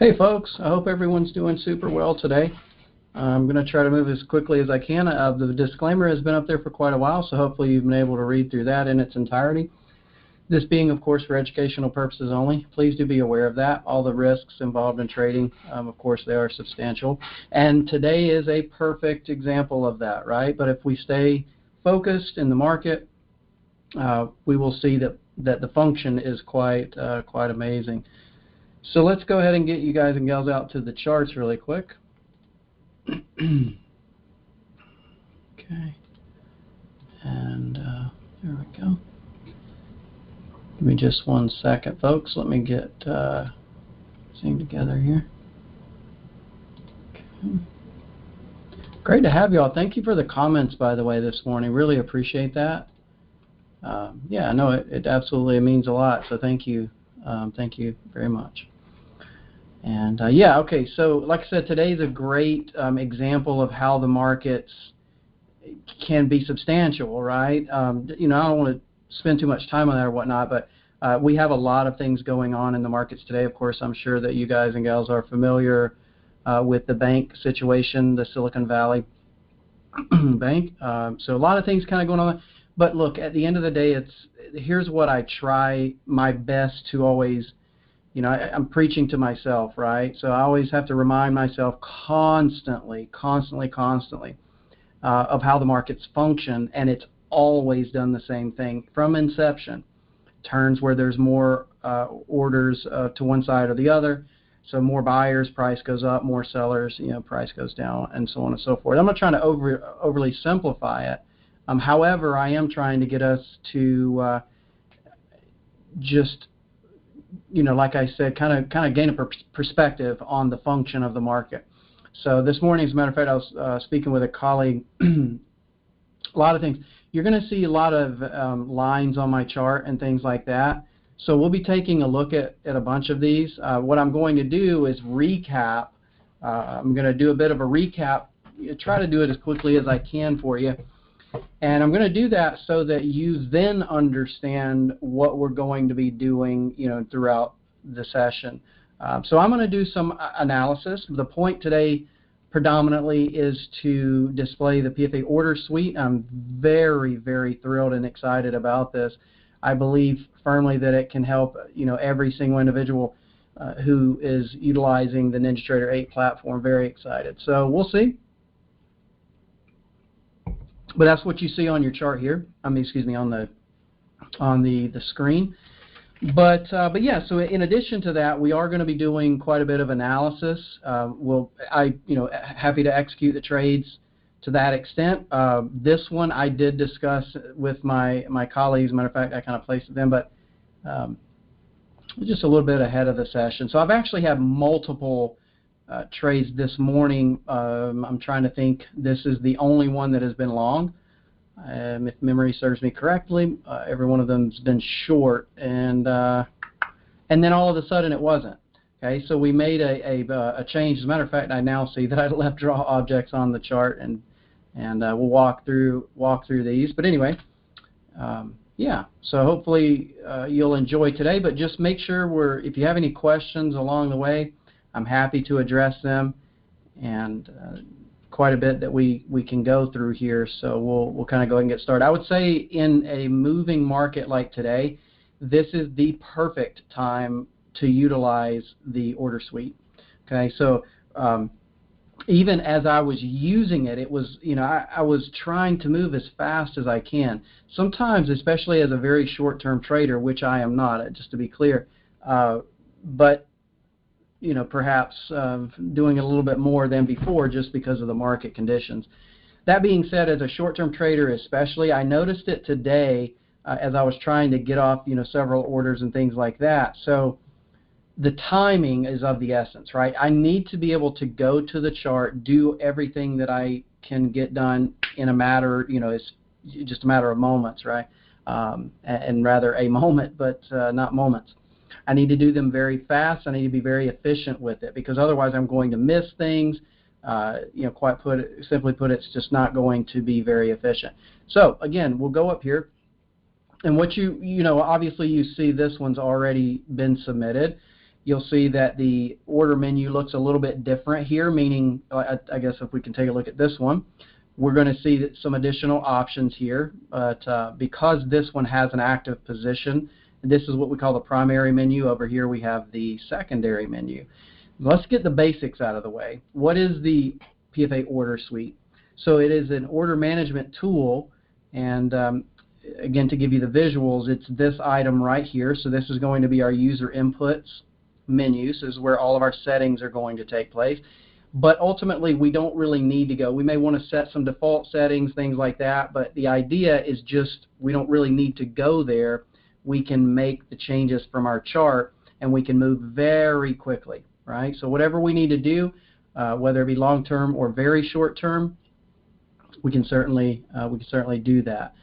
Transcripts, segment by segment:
Hey folks, I hope everyone's doing super well today. I'm going to try to move as quickly as I can. The disclaimer has been up there for quite a while, so hopefully you've been able to read through that in its entirety. This being, of course, for educational purposes only. Please do be aware of that. All the risks involved in trading, of course, they are substantial. And today is a perfect example of that, right? But if we stay focused in the market, we will see that the function is quite amazing. So let's go ahead and get you guys and gals out to the charts really quick. Okay. And there we go. Give me just 1 second, folks. Let me get thing together here. Okay. Great to have you all. Thank you for the comments, by the way, this morning. Really appreciate that. Yeah, no, it absolutely means a lot. So thank you. Thank you very much. And yeah, okay, so like I said, today's a great example of how the markets can be substantial, right? You know, I don't want to spend too much time on that or whatnot, but we have a lot of things going on in the markets today. Of course, I'm sure that you guys and gals are familiar with the bank situation, the Silicon Valley Bank. So a lot of things kind of going on. But look, at the end of the day, here's what I try my best to always, you know, I'm preaching to myself, right? So I always have to remind myself constantly of how the markets function, and it's always done the same thing from inception. Turns where there's more orders to one side or the other, so more buyers, price goes up, more sellers, you know, price goes down, and so on and so forth. I'm not trying to overly simplify it. However, I am trying to get us to just, you know, like I said, kind of gain a perspective on the function of the market. So this morning, as a matter of fact, I was speaking with a colleague. A lot of things. You're going to see a lot of lines on my chart and things like that. So we'll be taking a look at a bunch of these. What I'm going to do is recap. I'm going to do a bit of a recap. Try to do it as quickly as I can for you. And I'm going to do that so that you then understand what we're going to be doing, you know, throughout the session. So I'm going to do some analysis. The point today predominantly is to display the PFAOrderSuite. I'm very, very thrilled and excited about this. I believe firmly that it can help, you know, every single individual who is utilizing the NinjaTrader 8 platform. Very excited. So we'll see. But that's what you see on your chart here. I mean, excuse me, on the screen. But yeah. So in addition to that, we are going to be doing quite a bit of analysis. Happy to execute the trades to that extent. This one I did discuss with my colleagues. As a matter of fact, I kind of placed them, but just a little bit ahead of the session. So I've actually had multiple trades this morning. I'm trying to think. This is the only one that has been long. If memory serves me correctly, every one of them's been short, and then all of a sudden it wasn't. Okay, so we made a change. As a matter of fact, I now see that I left draw objects on the chart, and we'll walk through these. But anyway, yeah. So hopefully you'll enjoy today. But just make sure if you have any questions along the way, I'm happy to address them, and quite a bit that we can go through here. So we'll kind of go ahead and get started. I would say in a moving market like today, this is the perfect time to utilize the order suite. Okay, so even as I was using it, it was, you know, I was trying to move as fast as I can. Sometimes, especially as a very short-term trader, which I am not, just to be clear, but you know, perhaps doing a little bit more than before just because of the market conditions. That being said, as a short-term trader especially, I noticed it today as I was trying to get off, you know, several orders and things like that. So the timing is of the essence, right? I need to be able to go to the chart, do everything that I can get done in a matter, you know, it's just a matter of moments, right? And rather a moment, but not moments. I need to do them very fast. I need to be very efficient with it, because otherwise I'm going to miss things. You know, simply put, it's just not going to be very efficient. So again, we'll go up here, and what you know, obviously you see this one's already been submitted, you'll see that the order menu looks a little bit different here, meaning, I guess if we can take a look at this one, we're going to see that some additional options here, but because this one has an active position, this is what we call the primary menu. Over here we have the secondary menu. Let's get the basics out of the way. What is the PFA Order Suite? So it is an order management tool, and again, to give you the visuals, it's this item right here. So this is going to be our user inputs menu. So this is where all of our settings are going to take place. But ultimately, we don't really need to go. We may want to set some default settings, things like that, but the idea is just we don't really need to go there. We can make the changes from our chart, and we can move very quickly, right? So whatever we need to do, whether it be long-term or very short-term, we can certainly do that.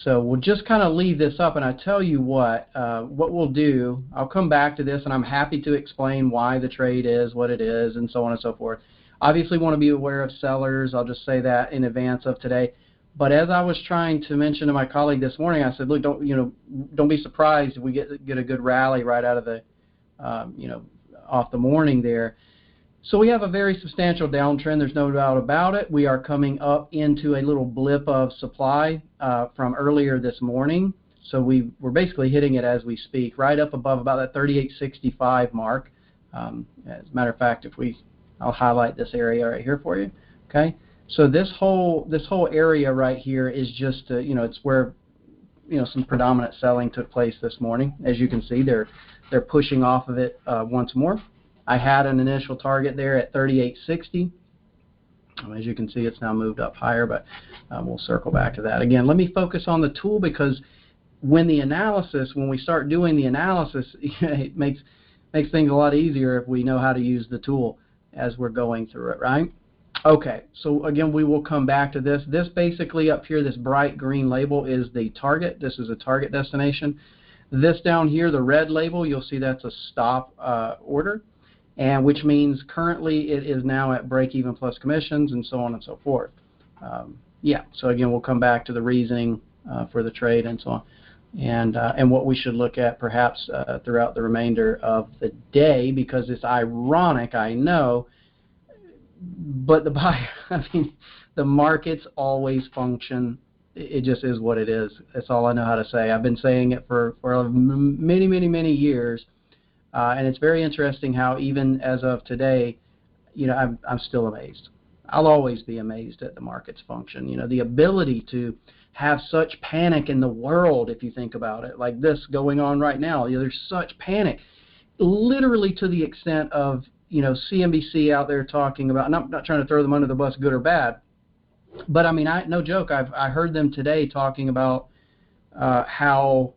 So we'll just kind of leave this up, and I tell you what we'll do, I'll come back to this, and I'm happy to explain why the trade is what it is, and so on and so forth. Obviously, want to be aware of sellers. I'll just say that in advance of today. But as I was trying to mention to my colleague this morning, I said, look, don't be surprised if we get a good rally right out of the, off the morning there. So we have a very substantial downtrend. There's no doubt about it. We are coming up into a little blip of supply from earlier this morning. So we're basically hitting it as we speak, right up above about that 38.65 mark. As a matter of fact, I'll highlight this area right here for you. Okay, so this whole area right here is just it's where some predominant selling took place this morning. As you can see, they're pushing off of it once more. I had an initial target there at 38.60. As you can see, it's now moved up higher, but we'll circle back to that. Again, let me focus on the tool, because when we start doing the analysis, it makes things a lot easier if we know how to use the tool as we're going through it, right? Okay, so again, we will come back to this. This basically up here, this bright green label is the target. This is a target destination. This down here, the red label, you'll see that's a stop order, and which means currently it is now at break even plus commissions and so on and so forth. So again, we'll come back to the reasoning for the trade and so on, and what we should look at perhaps throughout the remainder of the day, because it's ironic, I know, but the markets always function. It just is what it is. That's all I know how to say. I've been saying it for many years, and it's very interesting how even as of today, I'm still amazed. I'll always be amazed at the market's function. The ability to have such panic in the world, if you think about it, like this going on right now. There's such panic, literally to the extent of CNBC out there talking about, and I'm not trying to throw them under the bus, good or bad, but no joke, I heard them today talking about how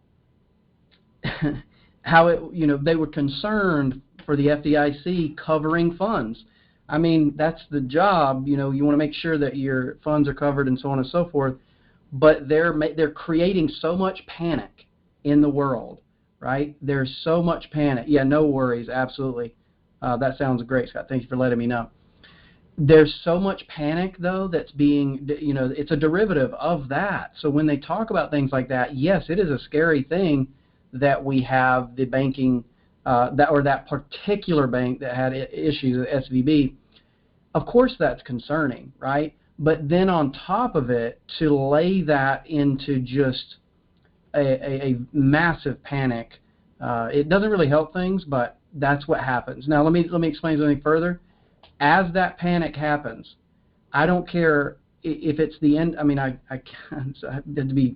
they were concerned for the FDIC covering funds. That's the job. You want to make sure that your funds are covered and so on and so forth. But they're creating so much panic in the world, right? There's so much panic. Yeah, no worries, absolutely. That sounds great, Scott. Thank you for letting me know. There's so much panic, though, that's being, it's a derivative of that. So when they talk about things like that, yes, it is a scary thing that we have the banking, that particular bank that had issues with SVB. Of course, that's concerning, right? But then on top of it, to lay that into just a massive panic, it doesn't really help things, but that's what happens. Now, let me explain something further. As that panic happens, I don't care if it's the end. I have to be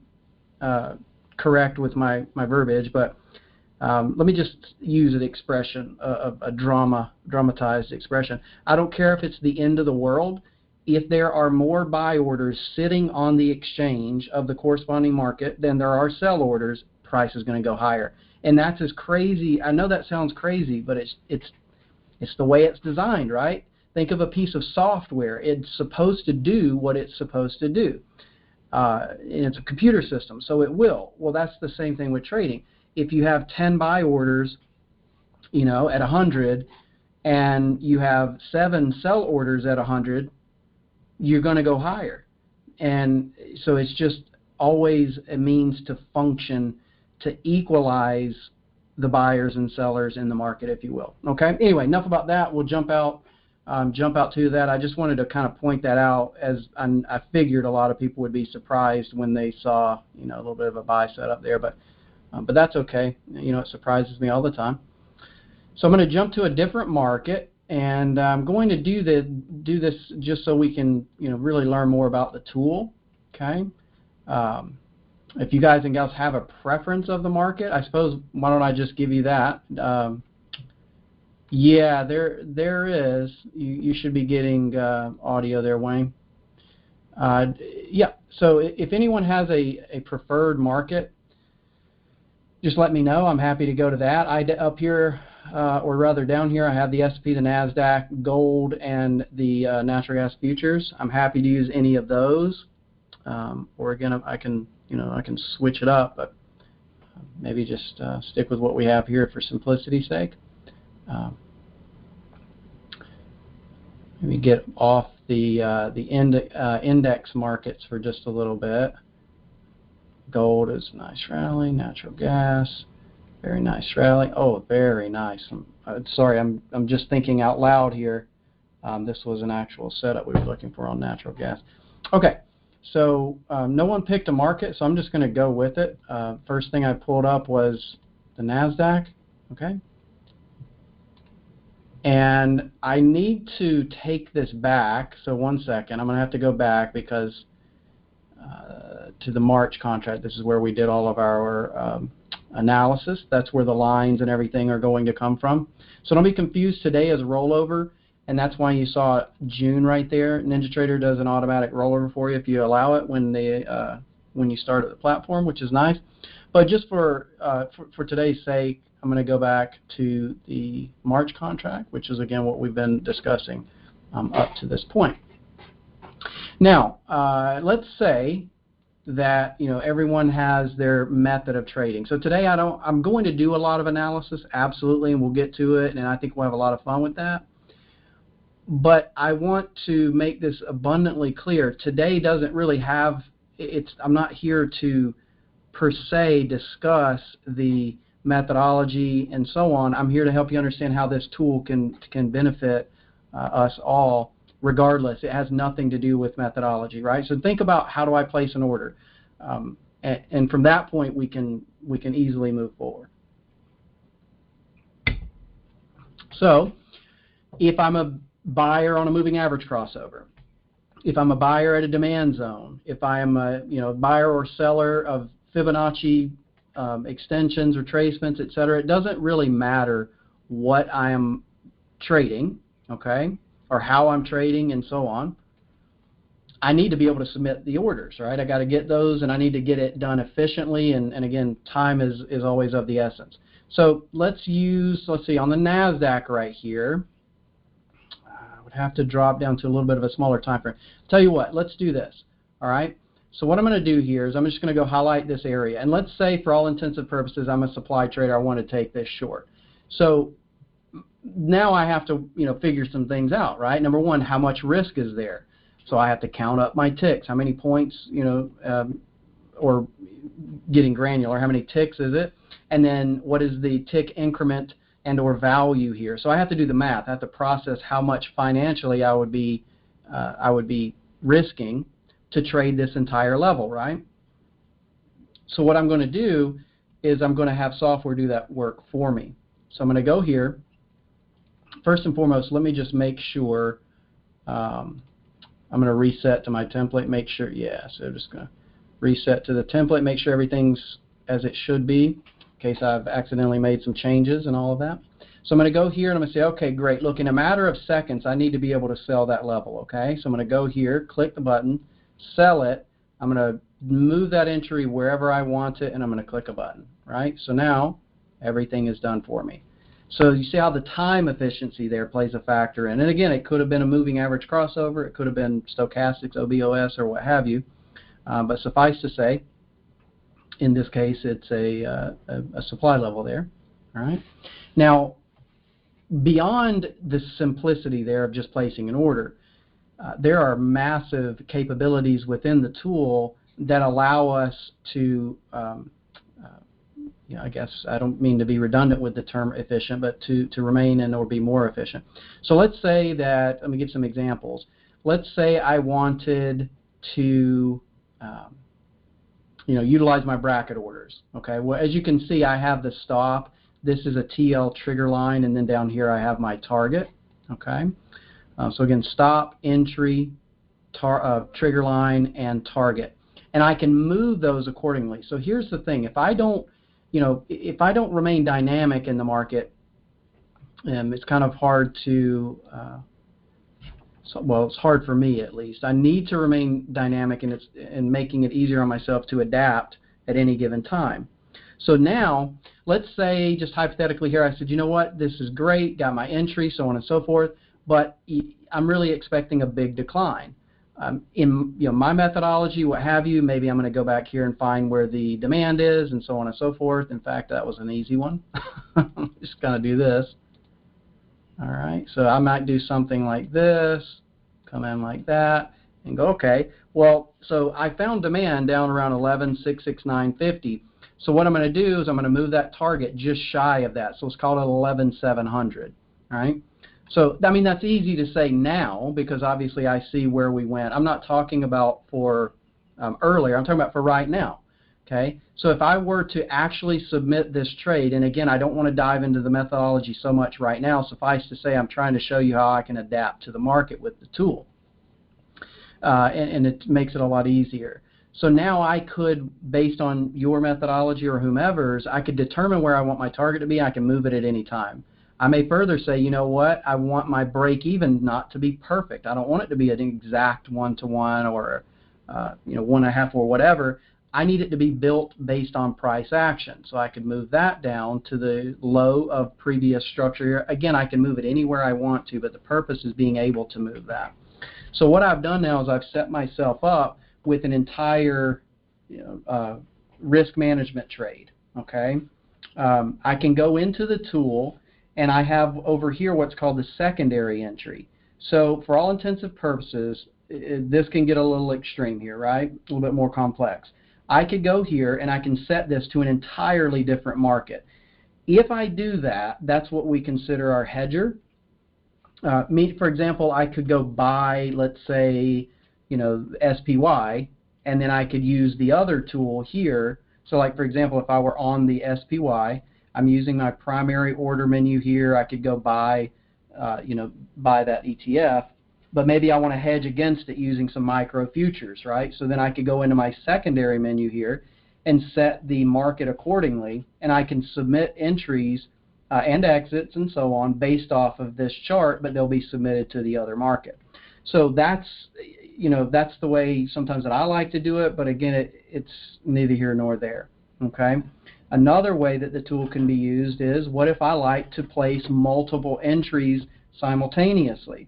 correct with my verbiage, but let me just use an expression, a dramatized expression. I don't care if it's the end of the world. If there are more buy orders sitting on the exchange of the corresponding market than there are sell orders, price is going to go higher. And that's as crazy. I know that sounds crazy, but it's the way it's designed, right? Think of a piece of software. It's supposed to do what it's supposed to do. And it's a computer system, so it will. Well, that's the same thing with trading. If you have 10 buy orders, at 100, and you have 7 sell orders at 100, you're going to go higher. And so it's just always a means to function to equalize the buyers and sellers in the market, if you will. Okay. Anyway, enough about that. We'll jump out to that. I just wanted to kind of point that out, as I figured a lot of people would be surprised when they saw, a little bit of a buy setup there, but that's okay. It surprises me all the time. So I'm going to jump to a different market, and I'm going to do this just so we can, really learn more about the tool. Okay. If you guys and gals have a preference of the market, I suppose, why don't I just give you that? Yeah, there is. You should be getting audio there, Wayne. Yeah, so if anyone has a preferred market, just let me know. I'm happy to go to that. Up here, or rather down here, I have the S&P, the NASDAQ, gold, and the natural gas futures. I'm happy to use any of those. Or again, I can switch it up, but maybe just stick with what we have here for simplicity's sake. Let me get off the index markets for just a little bit. Gold is a nice rally. Natural gas, very nice rally. Oh, very nice. Sorry, I'm just thinking out loud here. This was an actual setup we were looking for on natural gas. Okay, so no one picked a market, so I'm just going to go with it. First thing I pulled up was the NASDAQ. Okay. And I need to take this back, so 1 second. I'm going to have to go back because to the March contract, this is where we did all of our analysis. That's where the lines and everything are going to come from. So don't be confused. Today is rollover, and that's why you saw June right there. NinjaTrader does an automatic rollover for you if you allow it when you start at the platform, which is nice. But just for today's sake, I'm going to go back to the March contract, which is, again, what we've been discussing up to this point. Now, let's say that everyone has their method of trading. So today I'm going to do a lot of analysis, absolutely, and we'll get to it, and I think we'll have a lot of fun with that. But I want to make this abundantly clear. Today doesn't really have I'm not here to per se discuss the methodology and so on. I'm here to help you understand how this tool can benefit us all regardless. It has nothing to do with methodology, right? So think about, how do I place an order? And from that point, we can easily move forward. So if I'm a buyer on a moving average crossover, if I'm a buyer at a demand zone, if I am a buyer or seller of Fibonacci extensions or tracements, etc., it doesn't really matter what I am trading, okay, or how I'm trading and so on. I need to be able to submit the orders, right? I got to get those, and I need to get it done efficiently, and again, time is always of the essence. So let's see, on the NASDAQ right here, I would have to drop down to a little bit of a smaller time frame. Tell you what, let's do this, all right? So what I'm going to do here is I'm just going to go highlight this area. And let's say, for all intents and purposes, I'm a supply trader. I want to take this short. So now I have to figure some things out, right? Number one, how much risk is there? So I have to count up my ticks. How many points, or getting granular, how many ticks is it? And then what is the tick increment and or value here? So I have to do the math. I have to process how much financially I would be risking to trade this entire level, right? So what I'm going to do is I'm going to have software do that work for me. So I'm going to go here. First and foremost, let me just make sure, I'm going to reset to my template, make sure, so I'm just going to reset to the template, make sure everything's as it should be, in case I've accidentally made some changes and all of that. So I'm going to go here and I'm going to say, okay, great. Look, in a matter of seconds, I need to be able to sell that level, okay? So I'm going to go here, click the button, sell it. I'm going to move that entry wherever I want it, and I'm going to click a button, right? So now everything is done for me. So you see how the time efficiency there plays a factor in. And again, it could have been a moving average crossover. It could have been stochastics, OBOS, or what have you. But suffice to say, in this case, it's a supply level there. All right. Now, beyond the simplicity there of just placing an order, there are massive capabilities within the tool that allow us to I guess I don't mean to be redundant with the term efficient, but to remain and or be more efficient. So let's say that, let me give some examples. Let's say I wanted to utilize my bracket orders. Okay, well, as you can see, I have the stop. This is a TL trigger line, and then down here I have my target. Okay, so again, stop, entry, trigger line, and target, and I can move those accordingly. So here's the thing: if I don't remain dynamic in the market, it's kind of hard to well, it's hard for me at least. I need to remain dynamic, and making it easier on myself to adapt at any given time. So now, let's say, just hypothetically here, I said, you know what, this is great, got my entry, so on and so forth, but I'm really expecting a big decline. In my methodology, what have you, maybe I'm going to go back here and find where the demand is, and so on and so forth. In fact, that was an easy one. Just going to do this. All right, so I might do something like this, come in like that, and go, okay, well, so I found demand down around 11,669.50. So what I'm going to do is I'm going to move that target just shy of that. So let's call it 11,700. All right. So I mean, that's easy to say now because obviously I see where we went. I'm not talking about for earlier. I'm talking about for right now. Okay. So if I were to actually submit this trade, and again, I don't want to dive into the methodology so much right now. Suffice to say, I'm trying to show you how I can adapt to the market with the tool, and it makes it a lot easier. So now I could, based on your methodology or whomever's, I could determine where I want my target to be. I can move it at any time. I may further say, you know what, I want my break even not to be perfect. I don't want it to be an exact 1-to-1 or 1.5 or whatever. I need it to be built based on price action. So I could move that down to the low of previous structure here. Again, I can move it anywhere I want to, but the purpose is being able to move that. So what I've done now is I've set myself up with an entire risk management trade. Okay, I can go into the tool, and I have over here what's called the secondary entry. So for all intents and purposes, this can get a little extreme here, right? A little bit more complex. I could go here and I can set this to an entirely different market. If I do that, that's what we consider our hedger. For example, I could go buy, let's say, SPY, and then I could use the other tool here. So like, for example, if I were on the SPY, I'm using my primary order menu here. I could go buy that ETF, but maybe I want to hedge against it using some micro futures, right? So then I could go into my secondary menu here and set the market accordingly, and I can submit entries and exits and so on based off of this chart, but they'll be submitted to the other market. So that's the way sometimes that I like to do it, but again, it's neither here nor there. Okay. Another way that the tool can be used is, what if I like to place multiple entries simultaneously?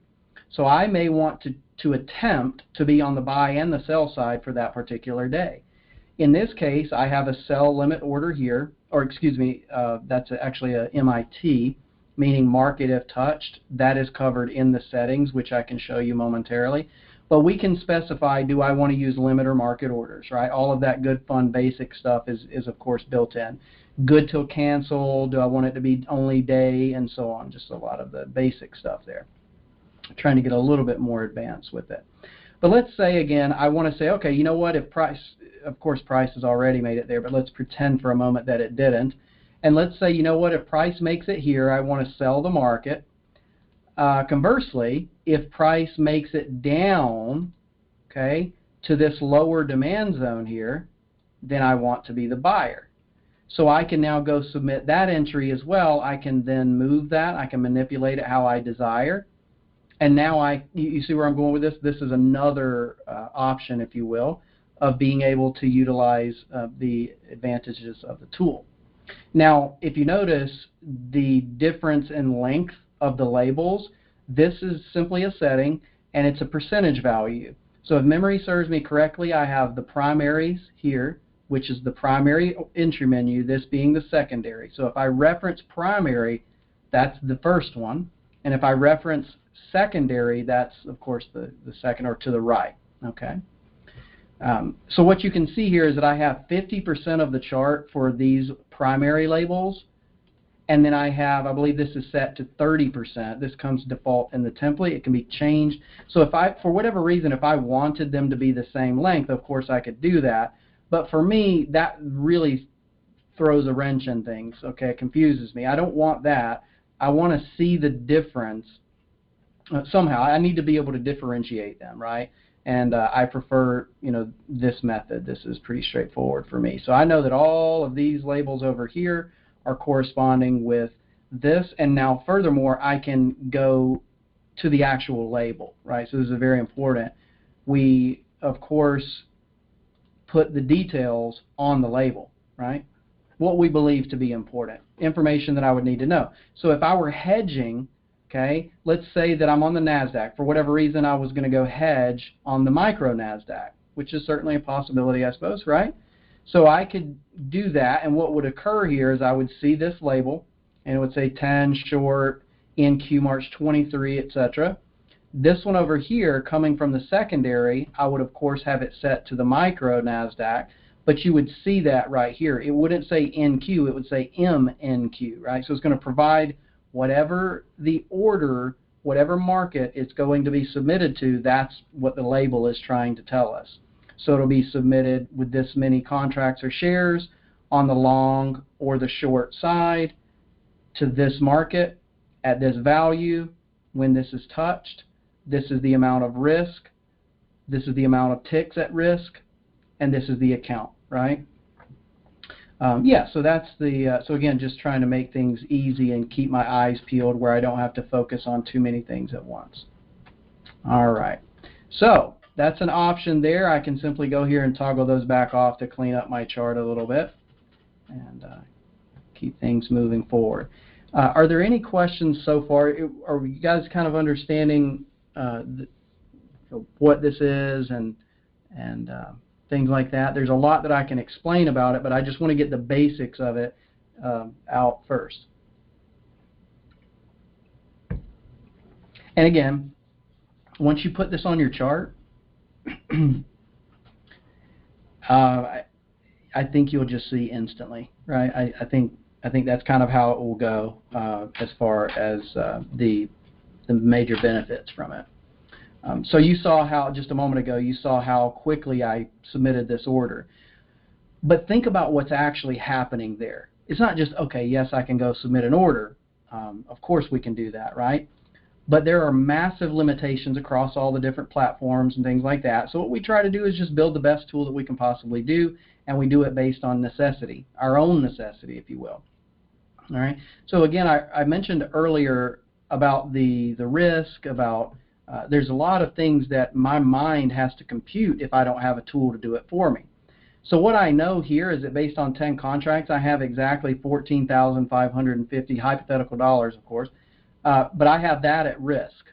So I may want to attempt to be on the buy and the sell side for that particular day. In this case, I have a sell limit order here, or excuse me, that's actually a MIT, meaning market if touched. That is covered in the settings, which I can show you momentarily. But we can specify, do I want to use limit or market orders, right? All of that good, fun, basic stuff is of course built in. Good till cancel, do I want it to be only day, and so on. Just a lot of the basic stuff there. Trying to get a little bit more advanced with it. But let's say, again, I want to say, okay, you know what, if price, of course price has already made it there, but let's pretend for a moment that it didn't. And let's say, you know what, if price makes it here, I want to sell the market. Conversely, if price makes it down, okay, to this lower demand zone here, then I want to be the buyer. So I can now go submit that entry as well. I can then move that. I can manipulate it how I desire. And now you see where I'm going with this? This is another option, if you will, of being able to utilize the advantages of the tool. Now, if you notice the difference in length of the labels, this is simply a setting, and it's a percentage value. So if memory serves me correctly, I have the primaries here, which is the primary entry menu, this being the secondary. So if I reference primary, that's the first one. And if I reference secondary, that's, of course, the second, or to the right. Okay. So what you can see here is that I have 50% of the chart for these primary labels, and then I have, I believe this is set to 30%. This comes default in the template. It can be changed. So if I, for whatever reason, if I wanted them to be the same length, of course I could do that. But for me, that really throws a wrench in things. Okay, it confuses me. I don't want that. I want to see the difference somehow. I need to be able to differentiate them, right? And I prefer, this method. This is pretty straightforward for me. So I know that all of these labels over here are corresponding with this, and now furthermore, I can go to the actual label, right? So this is very important. We, of course, put the details on the label, right? What we believe to be important, information that I would need to know. So if I were hedging, okay, let's say that I'm on the NASDAQ. For whatever reason, I was going to go hedge on the micro NASDAQ, which is certainly a possibility, I suppose, right? So I could do that, and what would occur here is I would see this label, and it would say 10 short, NQ March 23, etc. This one over here, coming from the secondary, I would, of course, have it set to the micro NASDAQ, but you would see that right here. It wouldn't say NQ, it would say MNQ, right? So it's going to provide whatever the order, whatever market it's going to be submitted to, that's what the label is trying to tell us. So it'll be submitted with this many contracts or shares on the long or the short side to this market at this value. When this is touched, this is the amount of risk, this is the amount of ticks at risk, and this is the account, right? Yeah, so that's the, so again, just trying to make things easy and keep my eyes peeled where I don't have to focus on too many things at once. All right, so that's an option there. I can simply go here and toggle those back off to clean up my chart a little bit and keep things moving forward. Are there any questions so far? Are you guys kind of understanding what this is and things like that? There's a lot that I can explain about it, but I just want to get the basics of it out first. And again, once you put this on your chart, I think you'll just see instantly, right? I think that's kind of how it will go as far as the major benefits from it. So you saw how, just a moment ago, you saw how quickly I submitted this order. But think about what's actually happening there. It's not just, okay, yes, I can go submit an order. Of course we can do that, right? But there are massive limitations across all the different platforms and things like that. So what we try to do is just build the best tool that we can possibly do, and we do it based on necessity, our own necessity, if you will. All right. So again, I mentioned earlier about the risk, about there's a lot of things that my mind has to compute if I don't have a tool to do it for me. So what I know here is that based on 10 contracts, I have exactly $14,550 hypothetical dollars, of course, but I have that at risk.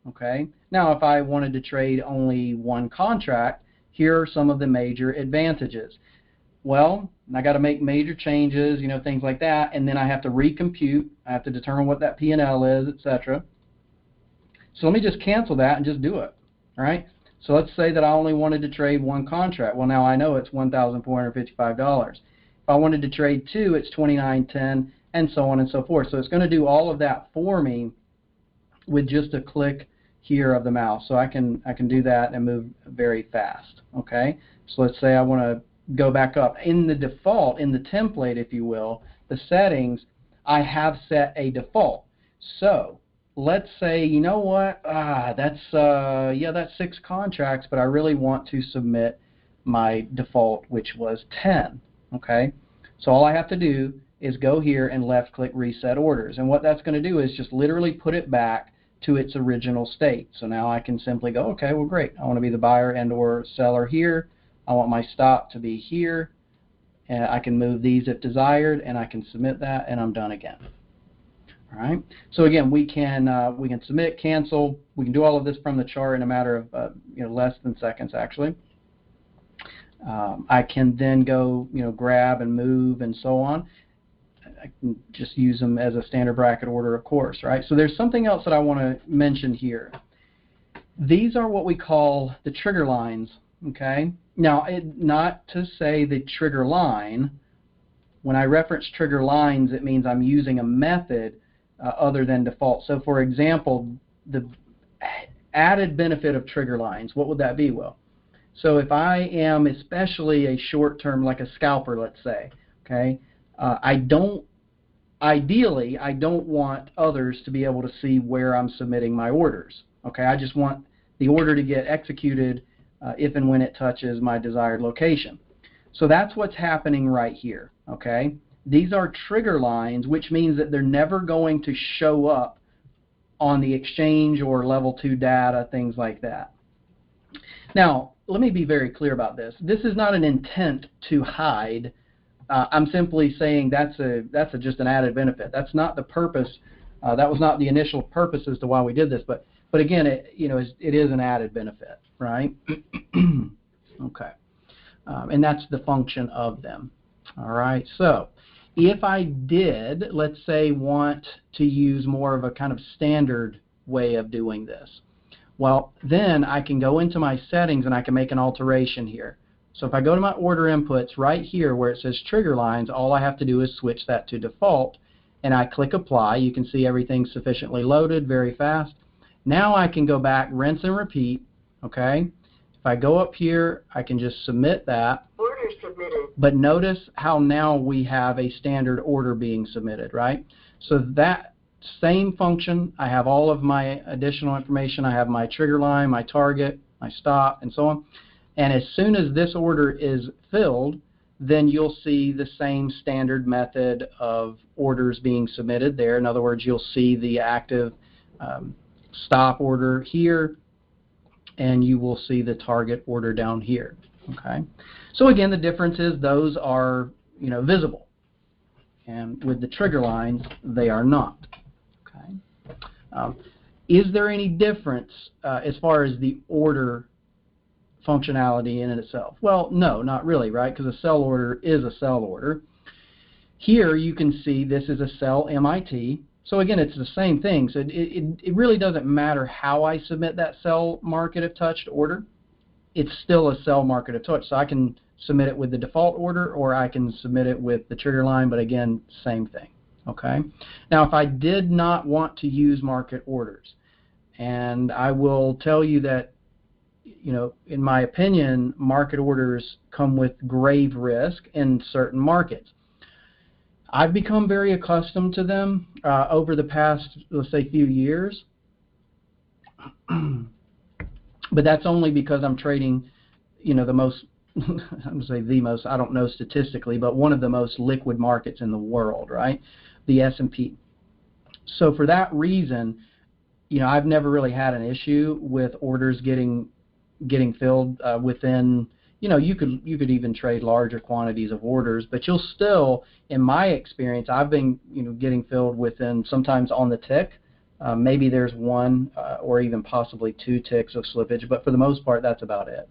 Okay. Now, if I wanted to trade only one contract, here are some of the major advantages. Well, I got to make major changes, things like that, and then I have to recompute. I have to determine what that P&L is, etc. So let me just cancel that and just do it. All right. So let's say that I only wanted to trade one contract. Well, now I know it's $1,455. If I wanted to trade two, it's $2,910, and so on and so forth. So it's going to do all of that for me with just a click here of the mouse. So I can do that and move very fast. Okay. So let's say I want to go back up. In the default, in the template, if you will, the settings, I have set a default. So let's say, you know what, that's 6 contracts, but I really want to submit my default, which was 10. Okay, so all I have to do is go here and left click reset orders, and what that's going to do is just literally put it back to its original state. So now I can simply go, okay, well great, I want to be the buyer and or seller here, I want my stop to be here, and I can move these if desired, and I can submit that, and I'm done again. All right. So again, we can submit, cancel. We can do all of this from the chart in a matter of less than seconds, actually. I can then go grab and move and so on. I can just use them as a standard bracket order, of course, right? So there's something else that I want to mention here. These are what we call the trigger lines Okay. Now, not to say the trigger line. When I reference trigger lines, it means I'm using a method other than default. So, for example, the added benefit of trigger lines, what would that be? Well, so if I am especially a short-term, like a scalper, let's say, okay, ideally, I don't want others to be able to see where I'm submitting my orders. Okay, I just want the order to get executed if and when it touches my desired location. So that's what's happening right here. Okay, these are trigger lines, which means that they're never going to show up on the exchange or level 2 data, things like that. Now, let me be very clear about this. This is not an intent to hide. I'm simply saying that's just an added benefit. That's not the purpose. That was not the initial purpose as to why we did this. But again, it is an added benefit, right? Okay, and that's the function of them. All right. So if I did, let's say, want to use more of a kind of standard way of doing this, well, then I can go into my settings and I can make an alteration here. So if I go to my order inputs right here where it says trigger lines, all I have to do is switch that to default, and I click apply. You can see everything's sufficiently loaded very fast. Now I can go back, rinse and repeat. Okay. If I go up here, I can just submit that. Order submitted. But notice how now we have a standard order being submitted, right? So that same function, I have all of my additional information. I have my trigger line, my target, my stop, and so on. And as soon as this order is filled, then you'll see the same standard method of orders being submitted there. In other words, you'll see the active stop order here, and you will see the target order down here. Okay. So again, the difference is those are visible, and with the trigger lines, they are not. Okay. Is there any difference as far as the order functionality in itself? Well, no, not really, right? Because a sell order is a sell order. Here you can see this is a sell MIT. So again, it's the same thing. So it really doesn't matter how I submit that sell market if touched order. It's still a sell market if touched. So I can submit it with the default order, or I can submit it with the trigger line, but again, same thing. Okay. Now, if I did not want to use market orders, and I will tell you that, in my opinion, market orders come with grave risk in certain markets. I've become very accustomed to them over the past, let's say, few years. But that's only because I'm trading, the most, I'm going to say the most, I don't know statistically, but one of the most liquid markets in the world, right? The S&P. So for that reason, I've never really had an issue with orders getting filled within, you could even trade larger quantities of orders, but you'll still, in my experience, I've been getting filled within, sometimes on the tick. Maybe there's one or even possibly 2 ticks of slippage, but for the most part, that's about it.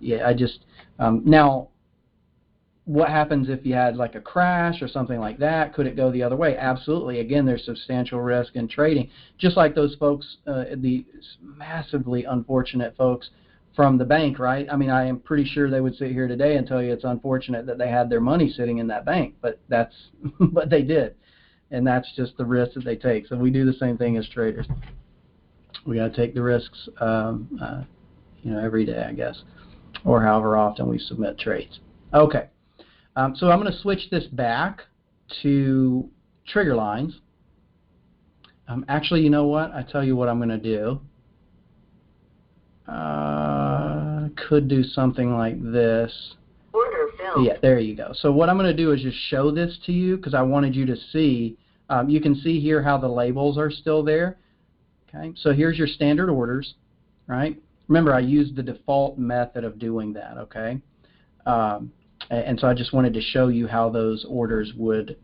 Yeah, I just now, what happens if you had like a crash or something like that? Could it go the other way? Absolutely. Again, there's substantial risk in trading, just like those folks, the massively unfortunate folks from the bank, right? I mean, I am pretty sure they would sit here today and tell you it's unfortunate that they had their money sitting in that bank, but that's what they did, and that's just the risk that they take. So we do the same thing as traders. We got to take the risks, every day, I guess, or however often we submit trades. Okay, so I'm going to switch this back to trigger lines. Actually, you know what? I tell you what I'm going to do. Could do something like this. Order filled. Yeah, there you go. So what I'm going to do is just show this to you because I wanted you to see. You can see here how the labels are still there. Okay, so here's your standard orders, right? Remember, I used the default method of doing that. Okay, and so I just wanted to show you how those orders would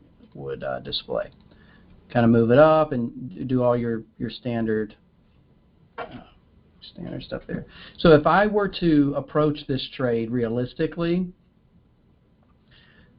display. Kind of move it up and do all your standard. Standard stuff there. So if I were to approach this trade realistically,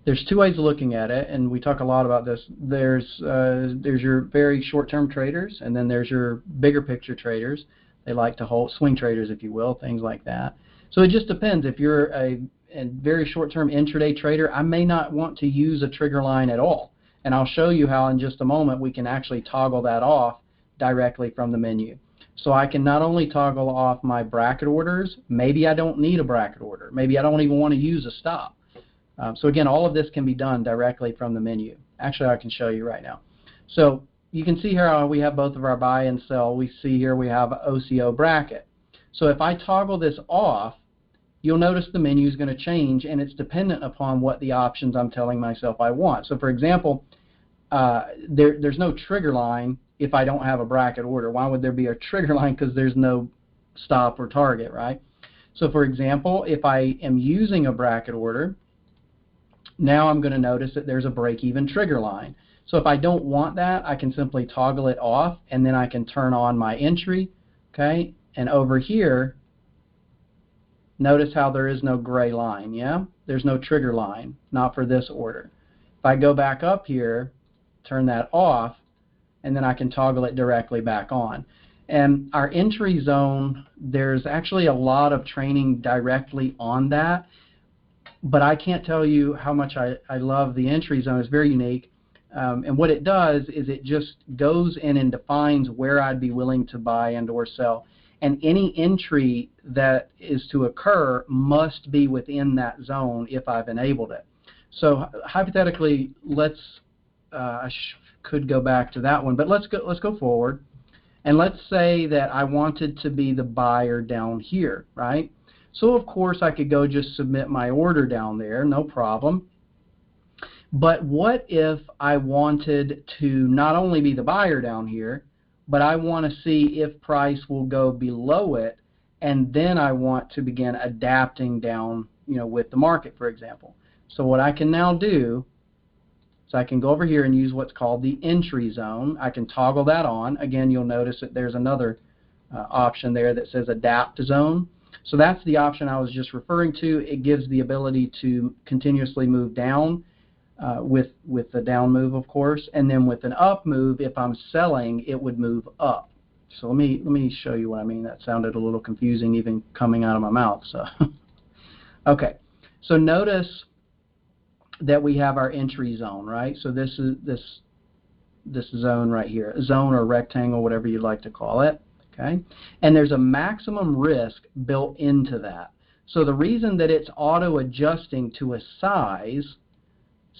there's 2 ways of looking at it, and we talk a lot about this. There's your very short-term traders, and then there's your bigger picture traders. They like to hold, swing traders, if you will, things like that. So it just depends. If you're a very short-term intraday trader, I may not want to use a trigger line at all. And I'll show you how in just a moment we can actually toggle that off directly from the menu. So I can not only toggle off my bracket orders, maybe I don't need a bracket order. Maybe I don't even want to use a stop. So again, all of this can be done directly from the menu. Actually, I can show you right now. So you can see here how we have both of our buy and sell. We see here we have OCO bracket. So if I toggle this off, you'll notice the menu is going to change, and it's dependent upon what the options I'm telling myself I want. So for example, there's no trigger line if I don't have a bracket order. Why would there be a trigger line? Because there's no stop or target, right? So for example, if I am using a bracket order, now I'm going to notice that there's a break-even trigger line. So if I don't want that, I can simply toggle it off, and then I can turn on my entry, okay? And over here, notice how there is no gray line, yeah? There's no trigger line, not for this order. If I go back up here, turn that off, and then I can toggle it directly back on. And our entry zone, there's actually a lot of training directly on that, but I can't tell you how much I love the entry zone. It's very unique. And what it does is it just goes in and defines where I'd be willing to buy and or sell. And any entry that is to occur must be within that zone if I've enabled it. So hypothetically, I could go back to that one, but let's go forward. And let's say that I wanted to be the buyer down here, right? So of course I could go just submit my order down there, no problem. But what if I wanted to not only be the buyer down here, but I want to see if price will go below it, and then I want to begin adapting down, with the market, for example. So what I can now do is I can go over here and use what's called the entry zone. I can toggle that on. Again, you'll notice that there's another option there that says adapt zone. So that's the option I was just referring to. It gives the ability to continuously move down with the down move, of course, and then with an up move, if I'm selling, it would move up. So let me show you what I mean. That sounded a little confusing even coming out of my mouth. So okay, so notice that we have our entry zone, right? So this is this zone right here, zone or rectangle, whatever you'd like to call it. Okay, and there's a maximum risk built into that. So the reason that it's auto adjusting to a size,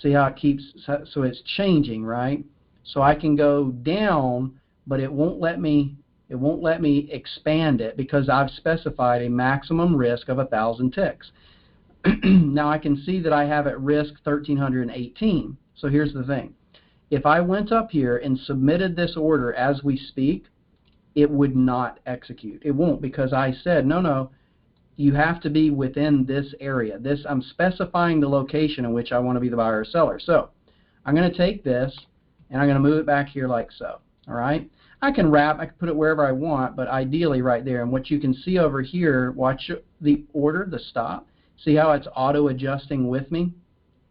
see how it keeps, so it's changing, right? So I can go down, but it won't let me expand it because I've specified a maximum risk of 1,000 ticks. Now I can see that I have at risk 1,318. So here's the thing. If I went up here and submitted this order as we speak, it would not execute. It won't, because I said, no, you have to be within this area. I'm specifying the location in which I want to be the buyer or seller. So I'm going to take this and I'm going to move it back here like so. All right. I can put it wherever I want, but ideally right there. And what you can see over here, watch the order, the stop. See how it's auto adjusting with me?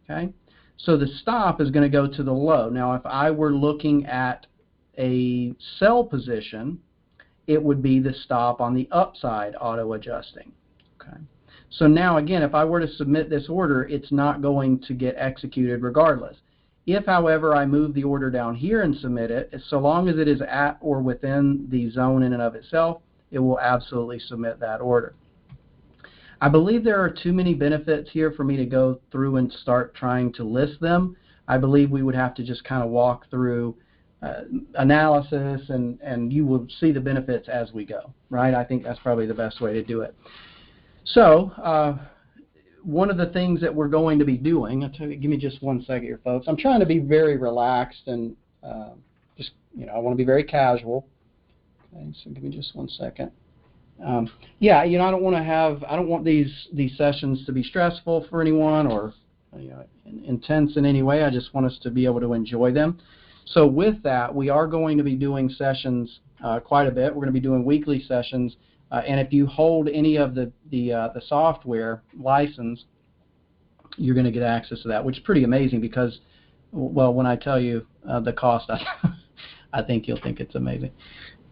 Okay. So the stop is going to go to the low. Now if I were looking at a sell position, it would be the stop on the upside auto adjusting. Okay. So now again, if I were to submit this order, it's not going to get executed regardless. If, however, I move the order down here and submit it, so long as it is at or within the zone in and of itself, it will absolutely submit that order. I believe there are too many benefits here for me to go through and start trying to list them. I believe we would have to just kind of walk through analysis, and you will see the benefits as we go, right? I think that's probably the best way to do it. So one of the things that we're going to be doing, I'll tell you, give me just one second here, folks. I'm trying to be very relaxed and just, I want to be very casual. Okay, so give me just one second. Yeah, I don't want these sessions to be stressful for anyone or intense in any way. I just want us to be able to enjoy them. So with that, we are going to be doing sessions quite a bit. We're going to be doing weekly sessions, and if you hold any of the software license, you're going to get access to that, which is pretty amazing because, well, when I tell you the cost, I think you'll think it's amazing.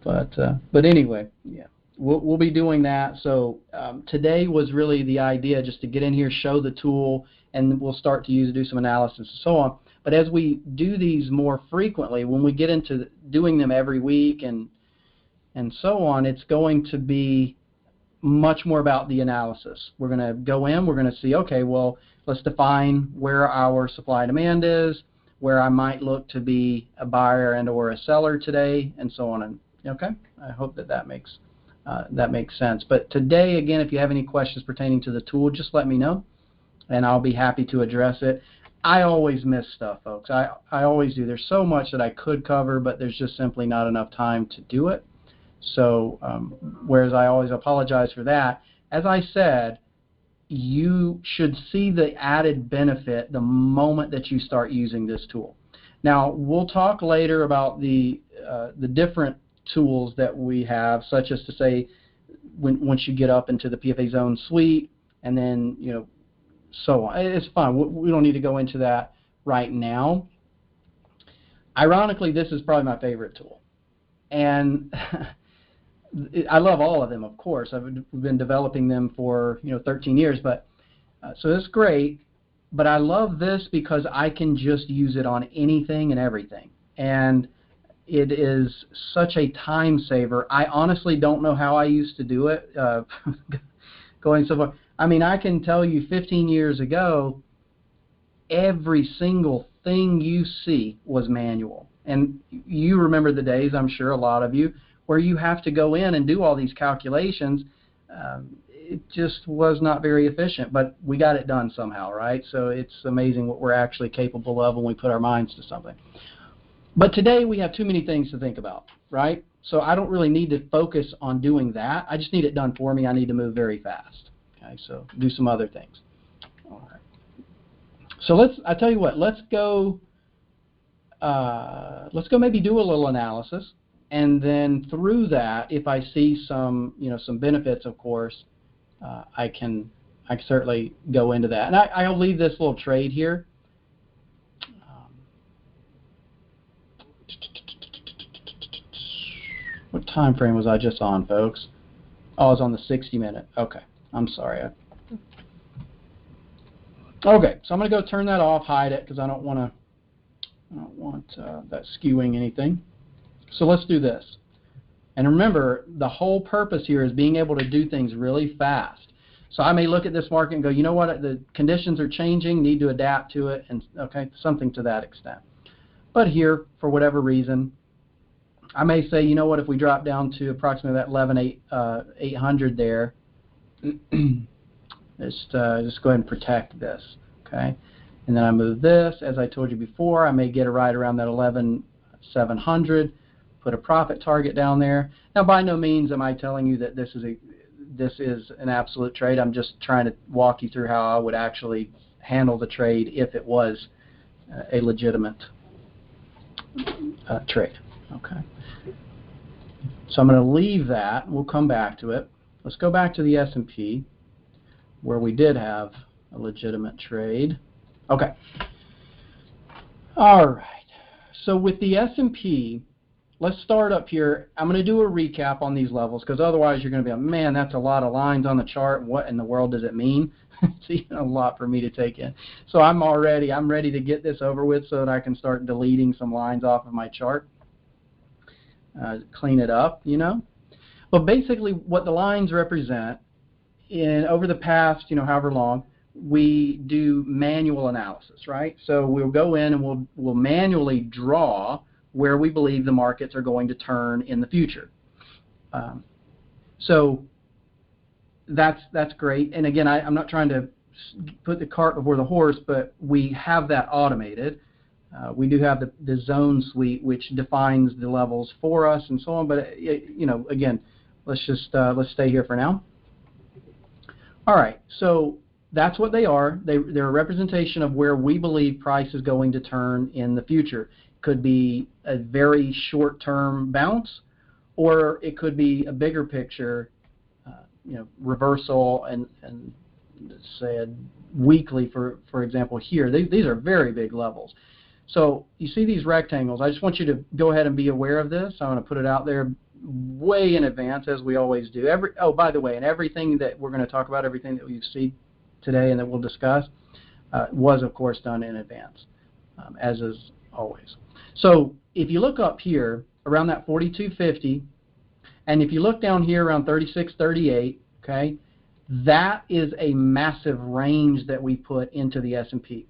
But anyway, yeah. we'll be doing that. So today was really the idea, just to get in here, show the tool, and we'll start to do some analysis and so on. But as we do these more frequently, when we get into doing them every week and so on, it's going to be much more about the analysis. We're going to go in, we're going to see, okay, well, let's define where our supply and demand is, where I might look to be a buyer and or a seller today, and so on. And okay, I hope that makes sense. But today, again, if you have any questions pertaining to the tool, just let me know, and I'll be happy to address it. I always miss stuff, folks. I always do. There's so much that I could cover, but there's just simply not enough time to do it. So whereas I always apologize for that, as I said, you should see the added benefit the moment that you start using this tool. Now, we'll talk later about the different tools that we have, such as to say, once you get up into the PFA Zone suite, and then, so on. It's fine. We don't need to go into that right now. Ironically, this is probably my favorite tool. And I love all of them, of course. I've been developing them for 13 years, but so it's great. But I love this because I can just use it on anything and everything, and it is such a time saver. I honestly don't know how I used to do it. Going so far, I mean, I can tell you 15 years ago, every single thing you see was manual, and you remember the days, I'm sure a lot of you, where you have to go in and do all these calculations. It just was not very efficient, but we got it done somehow, right? So it's amazing what we're actually capable of when we put our minds to something. But today we have too many things to think about, right? So I don't really need to focus on doing that. I just need it done for me. I need to move very fast. Okay, so do some other things. All right. So I tell you what, let's go maybe do a little analysis. And then through that, if I see some benefits, of course, I can certainly go into that. And I'll leave this little trade here. What time frame was I just on, folks? Oh, I was on the 60-minute. Okay, I'm sorry. Okay, so I'm going to go turn that off, hide it, because I don't want that skewing anything. So let's do this. And remember, the whole purpose here is being able to do things really fast. So I may look at this market and go, you know what, the conditions are changing, need to adapt to it, and okay, something to that extent. But here, for whatever reason, I may say, you know what, if we drop down to approximately that 11,800 there, just go ahead and protect this, okay? And then I move this. As I told you before, I may get it right around that 11,700. Put a profit target down there. Now, by no means am I telling you that this is an absolute trade. I'm just trying to walk you through how I would actually handle the trade if it was a legitimate trade. Okay. So I'm going to leave that. We'll come back to it. Let's go back to the S&P, where we did have a legitimate trade. Okay. All right. So with the S&P, let's start up here. I'm going to do a recap on these levels, because otherwise you're going to be like, man, that's a lot of lines on the chart. What in the world does it mean? It's even a lot for me to take in. So I'm ready to get this over with so that I can start deleting some lines off of my chart. Clean it up, But basically what the lines represent, over the past, however long, we do manual analysis, right? So we'll go in and we'll manually draw where we believe the markets are going to turn in the future. So that's great. And again, I'm not trying to put the cart before the horse, but we have that automated. We do have the zone suite, which defines the levels for us and so on. But again, let's stay here for now. All right. So that's what they are. They're a representation of where we believe price is going to turn in the future. Could be a very short-term bounce, or it could be a bigger picture, reversal and say a weekly, for example, here. These are very big levels. So you see these rectangles. I just want you to go ahead and be aware of this. I want to put it out there way in advance, as we always do. Oh, by the way, and everything that we're going to talk about, everything that we've seen today and that we'll discuss, was, of course, done in advance, as is always. So if you look up here around that 42.50, and if you look down here around 36.38, okay, that is a massive range that we put into the S&P.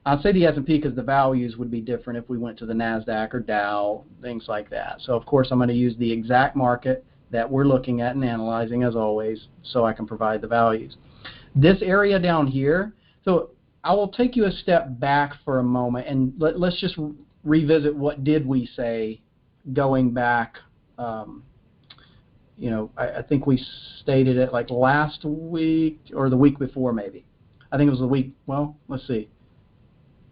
I'll say the S&P because the values would be different if we went to the NASDAQ or Dow, things like that. So, of course, I'm going to use the exact market that we're looking at and analyzing, as always, so I can provide the values. This area down here, so I will take you a step back for a moment, and let's just revisit what did we say going back. You know, I think we stated it like last week or the week before maybe. I think it was the week, well, let's see.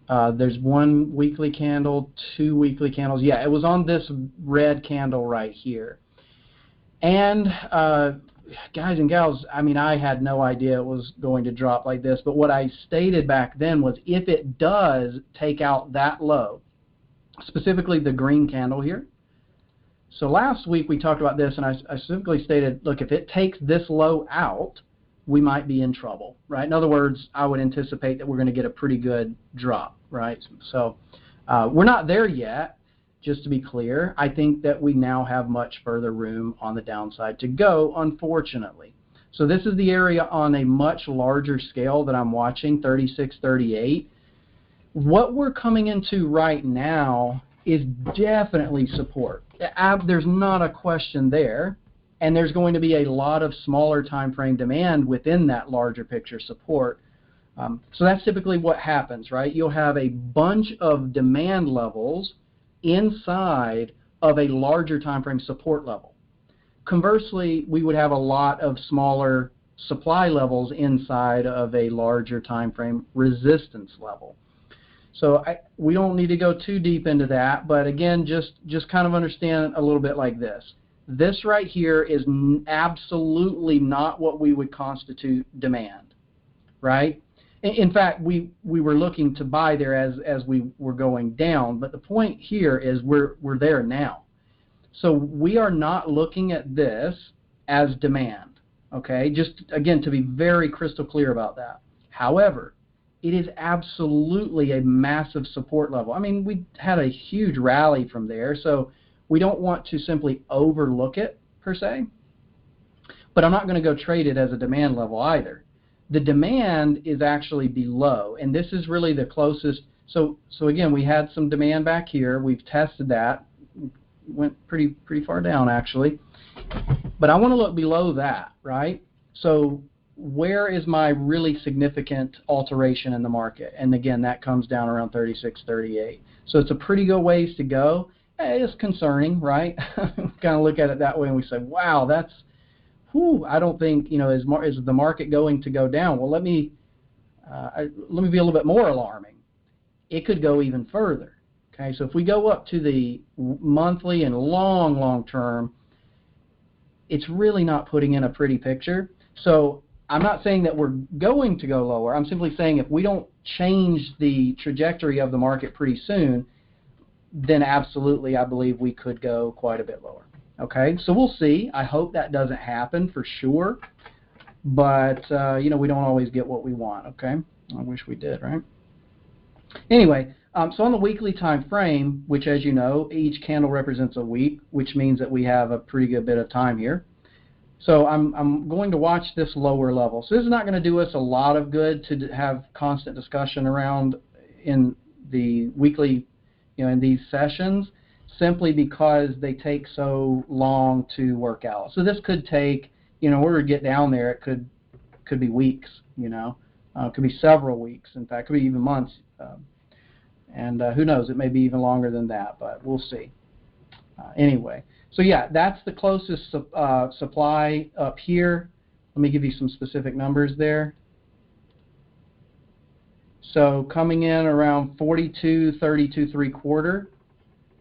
There's one weekly candle, two weekly candles. Yeah, it was on this red candle right here. And guys and gals, I mean, I had no idea it was going to drop like this, but what I stated back then was if it does take out that low, specifically the green candle here. So last week we talked about this, and I specifically stated, look, if it takes this low out, we might be in trouble, right? In other words, I would anticipate that we're going to get a pretty good drop, right? So we're not there yet, just to be clear. I think that we now have much further room on the downside to go, unfortunately. So this is the area on a much larger scale that I'm watching, 36.38. What we're coming into right now is definitely support. There's not a question there. And there's going to be a lot of smaller time frame demand within that larger picture support. So that's typically what happens, right? You'll have a bunch of demand levels inside of a larger time frame support level. Conversely, we would have a lot of smaller supply levels inside of a larger time frame resistance level. So we don't need to go too deep into that, but again, just kind of understand a little bit like this. This right here is absolutely not what we would constitute demand, right? In fact, we were looking to buy there as we were going down, but the point here is we're there now. So we are not looking at this as demand, okay? Just, again, to be very crystal clear about that. However, it is absolutely a massive support level. I mean, we had a huge rally from there, so we don't want to simply overlook it, per se, but I'm not going to go trade it as a demand level either. The demand is actually below, and this is really the closest. So again, we had some demand back here. We've tested that. Went pretty far down, actually. But I want to look below that, right? So where is my really significant alteration in the market? And again, that comes down around 36.38. So it's a pretty good ways to go. It's concerning, right? We kind of look at it that way and we say, wow, that's, whew, I don't think, you know, is the market going to go down? Well, let me be a little bit more alarming. It could go even further. Okay, so if we go up to the monthly and long term, it's really not putting in a pretty picture. So I'm not saying that we're going to go lower. I'm simply saying if we don't change the trajectory of the market pretty soon, then absolutely I believe we could go quite a bit lower. Okay, so we'll see. I hope that doesn't happen for sure, but you know, we don't always get what we want. Okay, I wish we did, right? Anyway, so on the weekly time frame, which, as you know, each candle represents a week, which means that we have a pretty good bit of time here. So I'm going to watch this lower level. So this is not going to do us a lot of good to have constant discussion around in the weekly, you know, in these sessions, simply because they take so long to work out. So this could take, you know, in order to get down there, it could be weeks, you know, it could be several weeks. In fact, it could be even months. And who knows, it may be even longer than that, but we'll see. Anyway, so yeah, that's the closest supply up here. Let me give you some specific numbers there. So coming in around 42.32 3/4,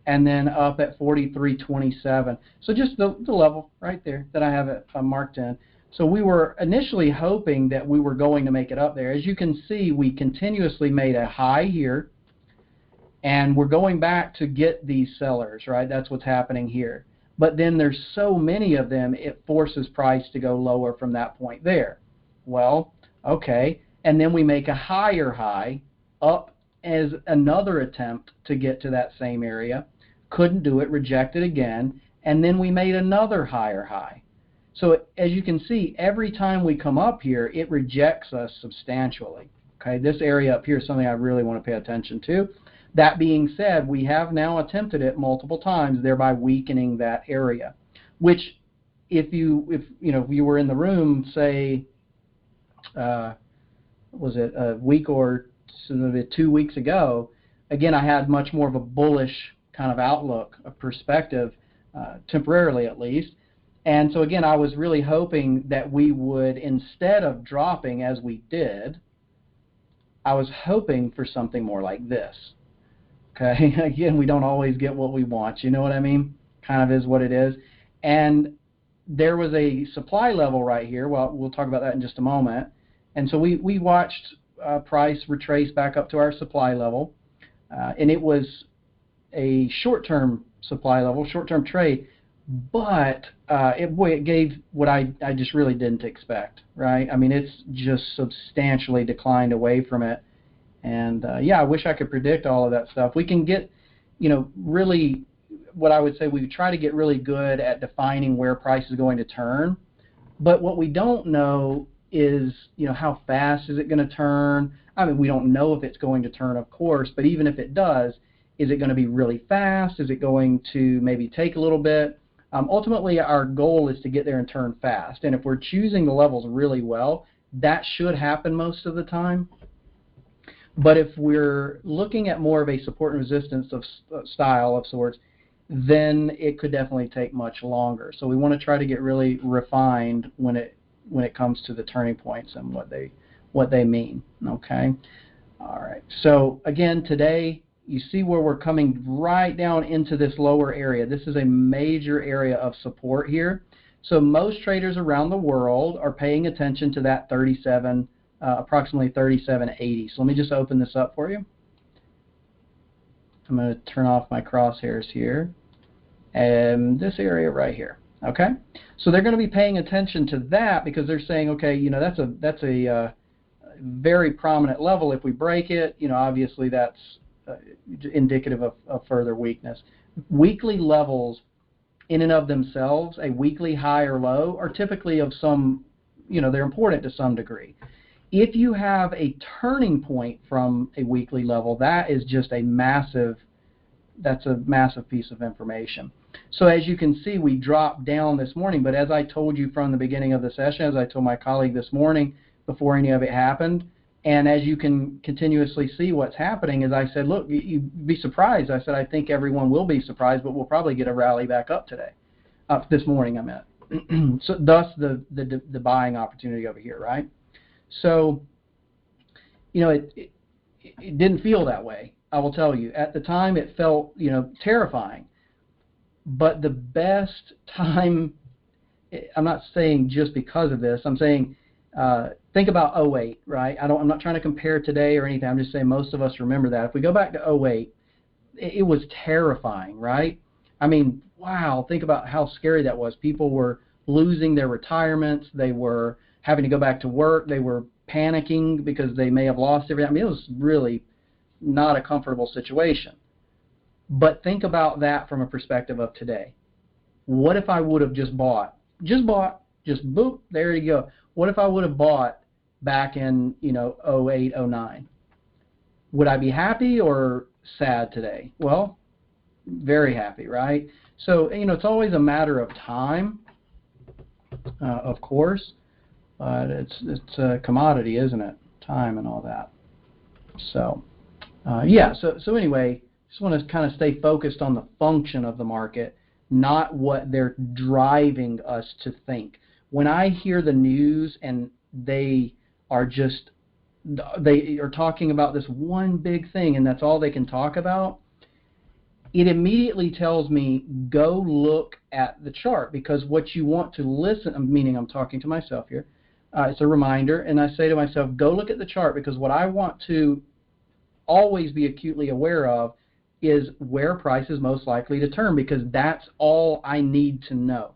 and then up at 43.27. So just the level right there that I have it marked in. So we were initially hoping that we were going to make it up there. As you can see, we continuously made a high here, and we're going back to get these sellers, right? That's what's happening here. but then there's so many of them, it forces price to go lower from that point there. Well, okay, and then we make a higher high up as another attempt to get to that same area. Couldn't do it, rejected again, and then we made another higher high. So as you can see, every time we come up here, it rejects us substantially. Okay, this area up here is something I really want to pay attention to. That being said, we have now attempted it multiple times, thereby weakening that area. Which, if you were in the room, say, was it a week or 2 weeks ago? Again, I had much more of a bullish kind of outlook, a perspective, temporarily at least. And so again, I was really hoping that we would, instead of dropping as we did, I was hoping for something more like this. Okay, again, we don't always get what we want, you know what I mean? Kind of is what it is. And there was a supply level right here. Well, we'll talk about that in just a moment. And so we watched price retrace back up to our supply level, and it was a short-term supply level, short-term trade, but it gave what I just really didn't expect, right? I mean, it's just substantially declined away from it. And yeah, I wish I could predict all of that stuff. We can get, really, what I would say, we try to get really good at defining where price is going to turn. But what we don't know is, how fast is it going to turn? I mean, we don't know if it's going to turn, of course, but even if it does, is it going to be really fast? Is it going to maybe take a little bit? Ultimately, our goal is to get there and turn fast. And if we're choosing the levels really well, that should happen most of the time. But if we're looking at more of a support and resistance of style of sorts, then it could definitely take much longer. So we want to try to get really refined when it comes to the turning points and what they mean. Okay. All right. So again, today you see where we're coming right down into this lower area. This is a major area of support here. So most traders around the world are paying attention to that 37. Approximately 37.80. So let me just open this up for you. I'm going to turn off my crosshairs here, and this area right here. Okay, so they're going to be paying attention to that because they're saying, okay, that's a very prominent level. If we break it, obviously that's indicative of further weakness. Weekly levels, in and of themselves, a weekly high or low, are typically of some, they're important to some degree. If you have a turning point from a weekly level, that is just that's a massive piece of information. So as you can see, we dropped down this morning, but as I told you from the beginning of the session, as I told my colleague this morning before any of it happened, and as you can continuously see what's happening, is I said, look, you'd be surprised. I said, I think everyone will be surprised, but we'll probably get a rally back up today. This morning, I meant. So thus the buying opportunity over here, right? So, it didn't feel that way, I will tell you. At the time, it felt, terrifying. But the best time, I'm not saying just because of this, I'm saying think about 08, right? I'm not trying to compare today or anything. I'm just saying most of us remember that. If we go back to 08, it was terrifying, right? I mean, wow, think about how scary that was. People were losing their retirements. They were having to go back to work. They were panicking because they may have lost everything. I mean, it was really not a comfortable situation. But think about that from a perspective of today. What if I would have just bought, just boop, there you go. What if I would have bought back in, 08, 09? Would I be happy or sad today? Well, very happy, right? So, it's always a matter of time, of course. But it's a commodity, isn't it? Time and all that. So, yeah. So anyway, just want to kind of stay focused on the function of the market, not what they're driving us to think. When I hear the news and they are talking about this one big thing and that's all they can talk about, it immediately tells me go look at the chart, because what you want to listen, meaning I'm talking to myself here. It's a reminder, and I say to myself, go look at the chart, because what I want to always be acutely aware of is where price is most likely to turn, because that's all I need to know.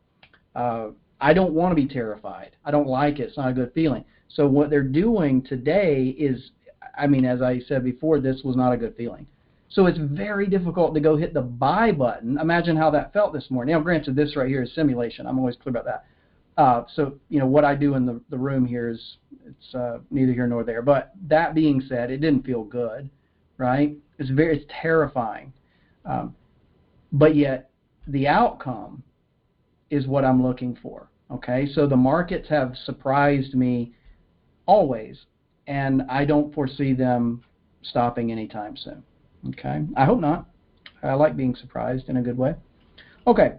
I don't want to be terrified. I don't like it. It's not a good feeling. So what they're doing today is, I mean, as I said before, this was not a good feeling. So it's very difficult to go hit the buy button. Imagine how that felt this morning. Now, granted, this right here is simulation. I'm always clear about that. So, you know, what I do in the room here is, it's neither here nor there. But that being said, it didn't feel good, right? It's terrifying. But yet the outcome is what I'm looking for, okay? So the markets have surprised me always, and I don't foresee them stopping anytime soon, okay? I hope not. I like being surprised in a good way. Okay,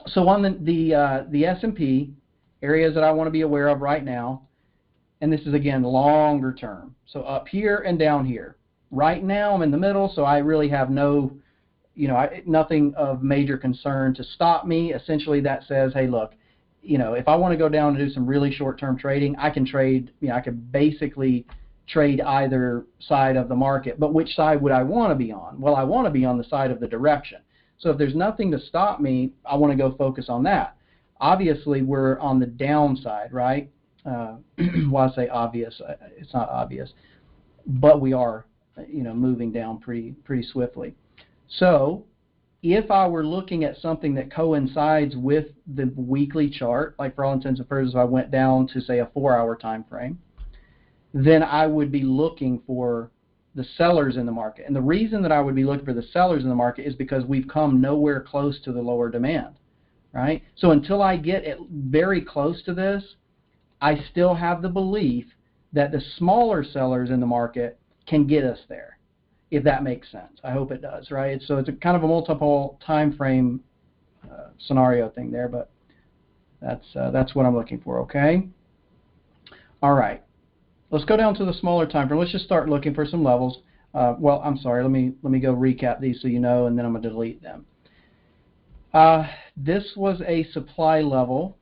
so on the S&P, areas that I want to be aware of right now, and this is, again, longer term. So up here and down here. Right now I'm in the middle, so I really have no, you know, nothing of major concern to stop me. Essentially that says, hey, look, you know, if I want to go down and do some really short-term trading, I can trade, you know, I could basically trade either side of the market. But which side would I want to be on? Well, I want to be on the side of the direction. So if there's nothing to stop me, I want to go focus on that. Obviously, we're on the downside, right? Well, I say obvious, it's not obvious, but we are, you know, moving down pretty swiftly. So if I were looking at something that coincides with the weekly chart, like for all intents and purposes, if I went down to, say, a 4-hour time frame, then I would be looking for the sellers in the market. And the reason that I would be looking for the sellers in the market is because we've come nowhere close to the lower demand, right? So until I get it very close to this, I still have the belief that the smaller sellers in the market can get us there, if that makes sense. I hope it does, right? So it's a kind of a multiple time frame scenario thing there, but that's what I'm looking for, okay? All right. Let's go down to the smaller time frame. Let's just start looking for some levels. Well, I'm sorry. Let me go recap these so you know, and then I'm going to delete them. This was a supply level.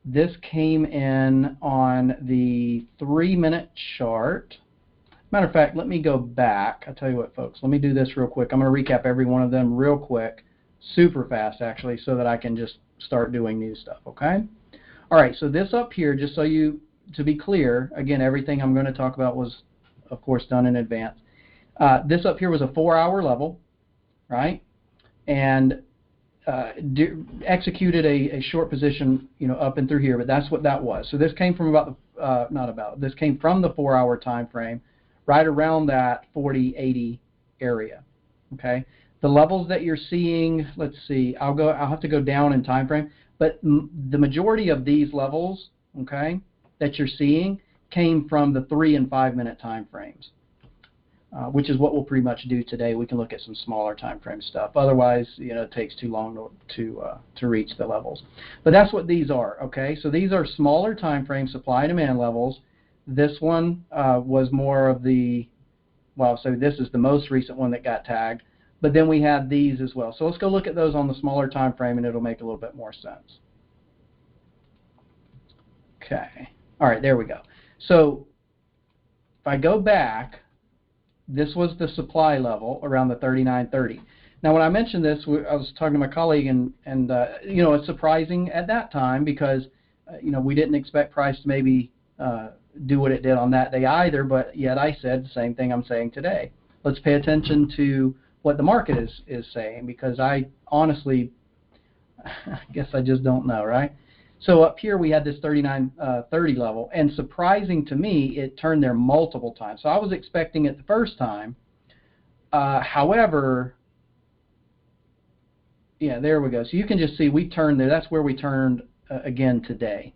This came in on the 3-minute chart. Matter of fact, let me go back. I'll tell you what, folks. Let me do this real quick. I'm going to recap every one of them real quick, super fast actually, so that I can just start doing new stuff, okay? All right, so this up here, just so you, to be clear, again, everything I'm going to talk about was, of course, done in advance. This up here was a 4-hour level, right? And executed a short position, you know, up and through here, but that's what that was. So this came from about the, this came from the 4-hour time frame, right around that 40-80 area, okay? The levels that you're seeing, let's see, I'll have to go down in time frame, but the majority of these levels, okay, that you're seeing came from the 3- and 5-minute time frames, which is what we'll pretty much do today. We can look at some smaller time frame stuff. Otherwise, you know, it takes too long to reach the levels. But that's what these are, okay? So these are smaller time frame supply and demand levels. This one was more of the, well, so this is the most recent one that got tagged. But then we have these as well. So let's go look at those on the smaller time frame, and it'll make a little bit more sense. Okay. All right, there we go. So if I go back, this was the supply level around the 39.30. Now, when I mentioned this, I was talking to my colleague, and you know, it's surprising at that time because you know, we didn't expect price to maybe do what it did on that day either. But yet, I said the same thing I'm saying today. Let's pay attention to what the market is saying, because I honestly, I guess I just don't know, right? So up here we had this 39.30 level, and surprising to me, it turned there multiple times. So I was expecting it the first time. However, yeah, there we go. So you can just see we turned there. That's where we turned again today.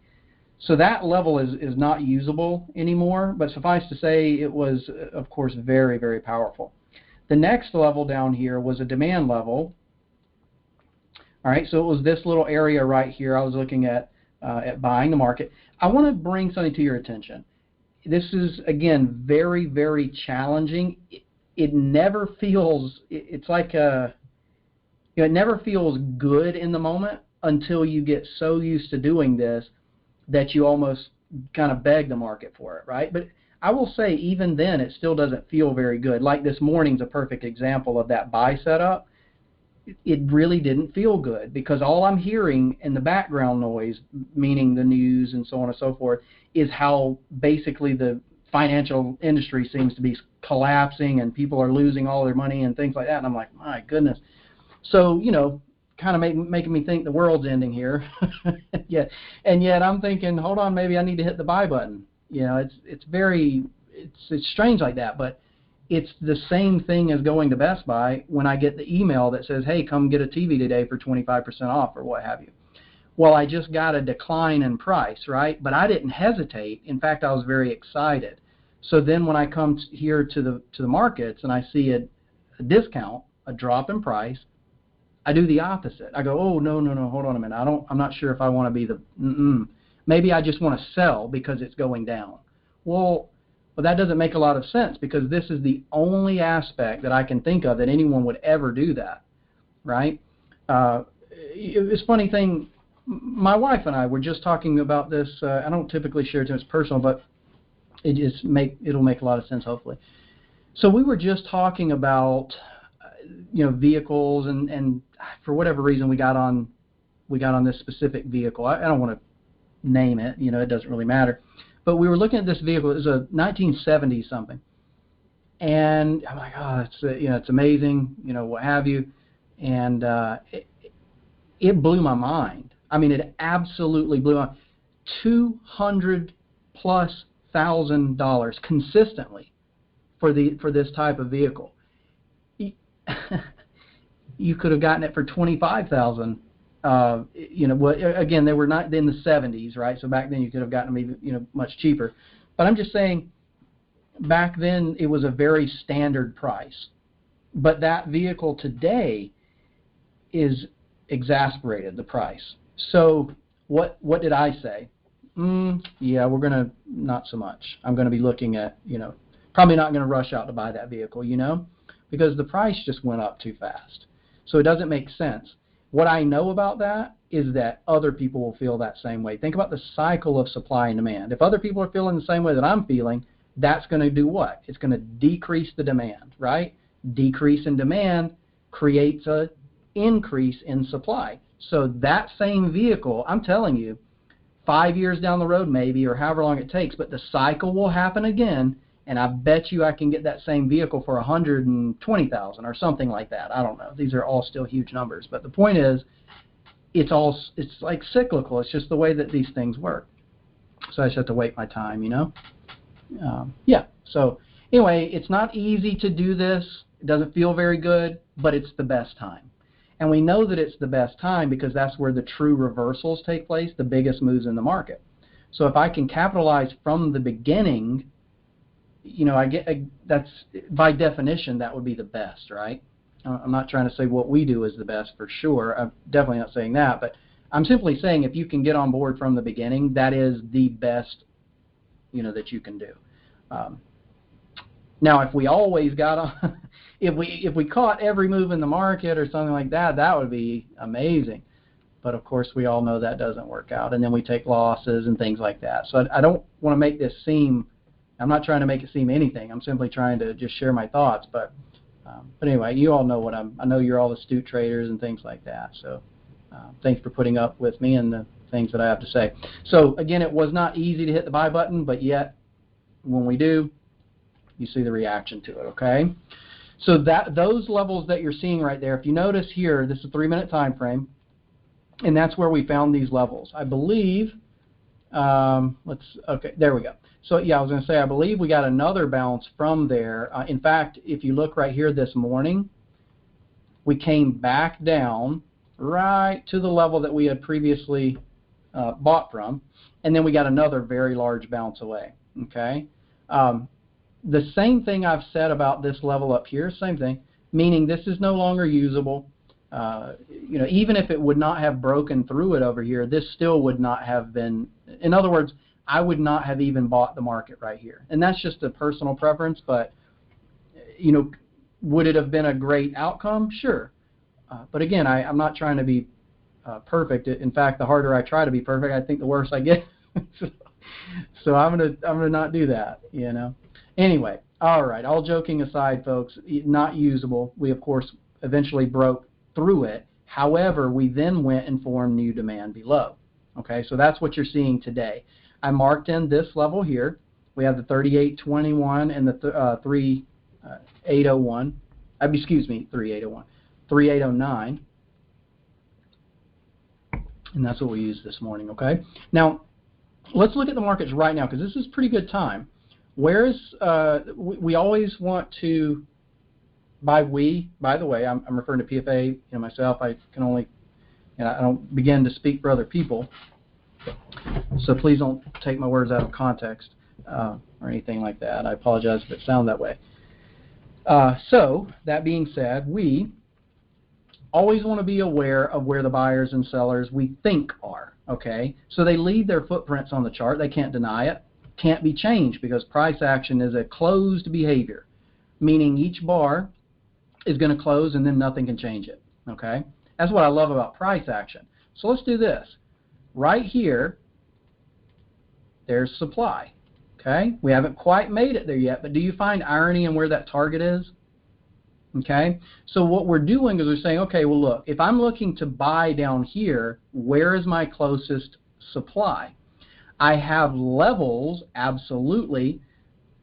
So that level is not usable anymore, but suffice to say it was, of course, very, very powerful. The next level down here was a demand level. All right, so it was this little area right here. I was looking at buying the market. I want to bring something to your attention. This is, again, very, very challenging. It never feels, it's like a, you know, it never feels good in the moment until you get so used to doing this that you almost kind of beg the market for it, right? But I will say even then it still doesn't feel very good. Like this morning's a perfect example of that buy setup. It really didn't feel good because all I'm hearing in the background noise, meaning the news and so on and so forth, is how basically the financial industry seems to be collapsing and people are losing all their money and things like that. And I'm like, my goodness. So, kind of making me think the world's ending here. And yet I'm thinking, hold on, maybe I need to hit the buy button. It's strange like that, but it's the same thing as going to Best Buy when I get the email that says, hey, come get a TV today for 25% off or what have you. Well, I just got a decline in price, right? But I didn't hesitate. In fact, I was very excited. So then when I come here to the markets and I see a discount, a drop in price, I do the opposite. I go, oh, no, hold on a minute. I'm not sure if I want to be maybe I just want to sell because it's going down. Well, that doesn't make a lot of sense because this is the only aspect that I can think of that anyone would ever do that, right? It's a funny thing. My wife and I were just talking about this. I don't typically share it as personal, but it'll make a lot of sense, hopefully. So we were just talking about vehicles, and for whatever reason we got on this specific vehicle. I don't want to name it. It doesn't really matter. But we were looking at this vehicle. It was a 1970 something, and I'm like, oh, it's amazing, what have you, and it blew my mind. I mean, it absolutely blew my $200,000+ consistently for this type of vehicle. You could have gotten it for $25,000. Again, they were not in the 70s, right? So back then you could have gotten them even, much cheaper. But I'm just saying, back then it was a very standard price. But that vehicle today is exasperated, the price. So what did I say? Yeah, we're gonna not so much. I'm gonna be looking at, probably not gonna rush out to buy that vehicle, because the price just went up too fast. So it doesn't make sense. What I know about that is that other people will feel that same way. Think about the cycle of supply and demand. If other people are feeling the same way that I'm feeling, that's going to do what? It's going to decrease the demand, right? Decrease in demand creates an increase in supply. So that same vehicle, I'm telling you, 5 years down the road maybe, or however long it takes, but the cycle will happen again, and I bet you I can get that same vehicle for $120,000 or something like that. I don't know. These are all still huge numbers. But the point is, it's like cyclical. It's just the way that these things work. So I just have to wait my time, So anyway, it's not easy to do this. It doesn't feel very good, but it's the best time. And we know that it's the best time because that's where the true reversals take place, the biggest moves in the market. So if I can capitalize from the beginning, that's by definition that would be the best, right? I'm not trying to say what we do is the best for sure. I'm definitely not saying that, but I'm simply saying if you can get on board from the beginning, that is the best, that you can do. Now, if we always got on, if we caught every move in the market or something like that, that would be amazing. But of course, we all know that doesn't work out, and then we take losses and things like that. So I don't want to make this seem. I'm not trying to make it seem anything. I'm simply trying to just share my thoughts. But anyway, you all know I know you're all astute traders and things like that. So thanks for putting up with me and the things that I have to say. So again, it was not easy to hit the buy button, but yet when we do, you see the reaction to it, okay? So those levels that you're seeing right there, if you notice here, this is a 3-minute time frame, and that's where we found these levels. I believe, okay, there we go. So yeah, I was going to say, I believe we got another bounce from there. In fact, if you look right here this morning, we came back down right to the level that we had previously bought from, and then we got another very large bounce away, okay? The same thing I've said about this level up here, same thing, meaning this is no longer usable. Even if it would not have broken through it over here, this still would not have been, in other words, I would not have even bought the market right here. And that's just a personal preference, but, would it have been a great outcome? Sure. But again, I'm not trying to be perfect. In fact, the harder I try to be perfect, I think the worse I get. So I'm gonna not do that, you know. Anyway, all right. All joking aside, folks, not usable. We of course eventually broke through it. However, we then went and formed new demand below. Okay, so that's what you're seeing today. I marked in this level here. We have the 3821 and the 3801. Excuse me, 3801, 3809. And that's what we used this morning, okay? Now, let's look at the markets right now because this is a pretty good time. Where's, we always want to, by the way, I'm referring to PFA, myself, I can only, I don't begin to speak for other people, so please don't take my words out of context or anything like that. I apologize if it sounds that way. So, that being said, we always want to be aware of where the buyers and sellers we think are, okay? So they leave their footprints on the chart. They can't deny it. Can't be changed because price action is a closed behavior, meaning each bar is going to close and then nothing can change it, okay? That's what I love about price action. So let's do this. Right here, there's supply, okay? We haven't quite made it there yet, but do you find irony in where that target is? Okay, so what we're doing is we're saying, okay, well look, if I'm looking to buy down here, where is my closest supply? I have levels, absolutely,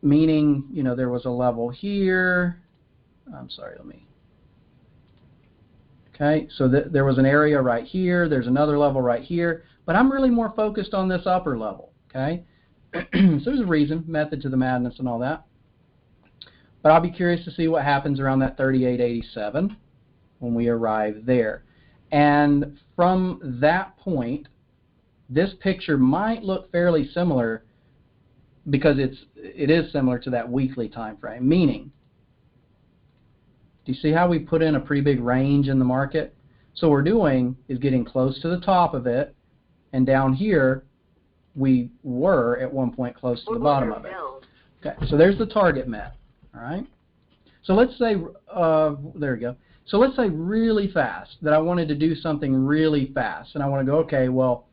meaning, there was a level here. I'm sorry, okay, so there was an area right here, there's another level right here, but I'm really more focused on this upper level, okay? So there's a reason, method to the madness and all that. But I'll be curious to see what happens around that 3887 when we arrive there. And from that point, this picture might look fairly similar because it is similar to that weekly time frame. Meaning, do you see how we put in a pretty big range in the market? So what we're doing is getting close to the top of it, and down here we were at one point close to the bottom of it. Okay, so there's the target met. All right. So let's say, there we go. So let's say really fast that I wanted to do something really fast, and I want to go, okay, well,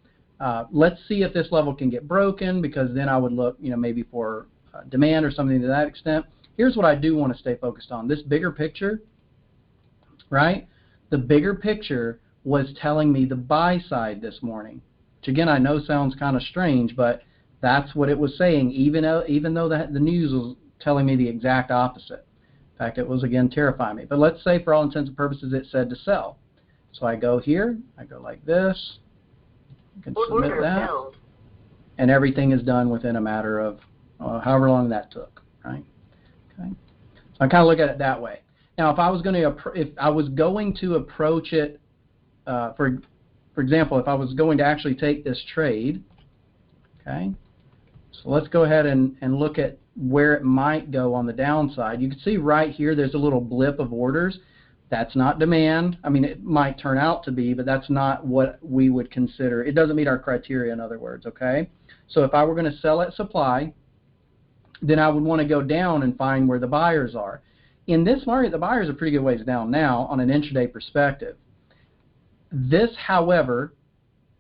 let's see if this level can get broken, because then I would look, maybe for demand or something to that extent. Here's what I do want to stay focused on. This bigger picture, right? The bigger picture was telling me the buy side this morning, which again I know sounds kind of strange, but that's what it was saying, even though the news was telling me the exact opposite. In fact, it was, again, terrifying me. But let's say, for all intents and purposes, it said to sell. So I go here, I go like this, I can submit that, and everything is done within a matter of however long that took, right? Okay. So I kind of look at it that way. Now, if I was going to approach it, for example, if I was going to actually take this trade, okay, so let's go ahead and look at where it might go on the downside. You can see right here there's a little blip of orders. That's not demand. I mean, it might turn out to be, but that's not what we would consider. It doesn't meet our criteria, in other words, okay? So if I were going to sell at supply, then I would want to go down and find where the buyers are. In this market, the buyers are pretty good ways down now on an intraday perspective. This, however,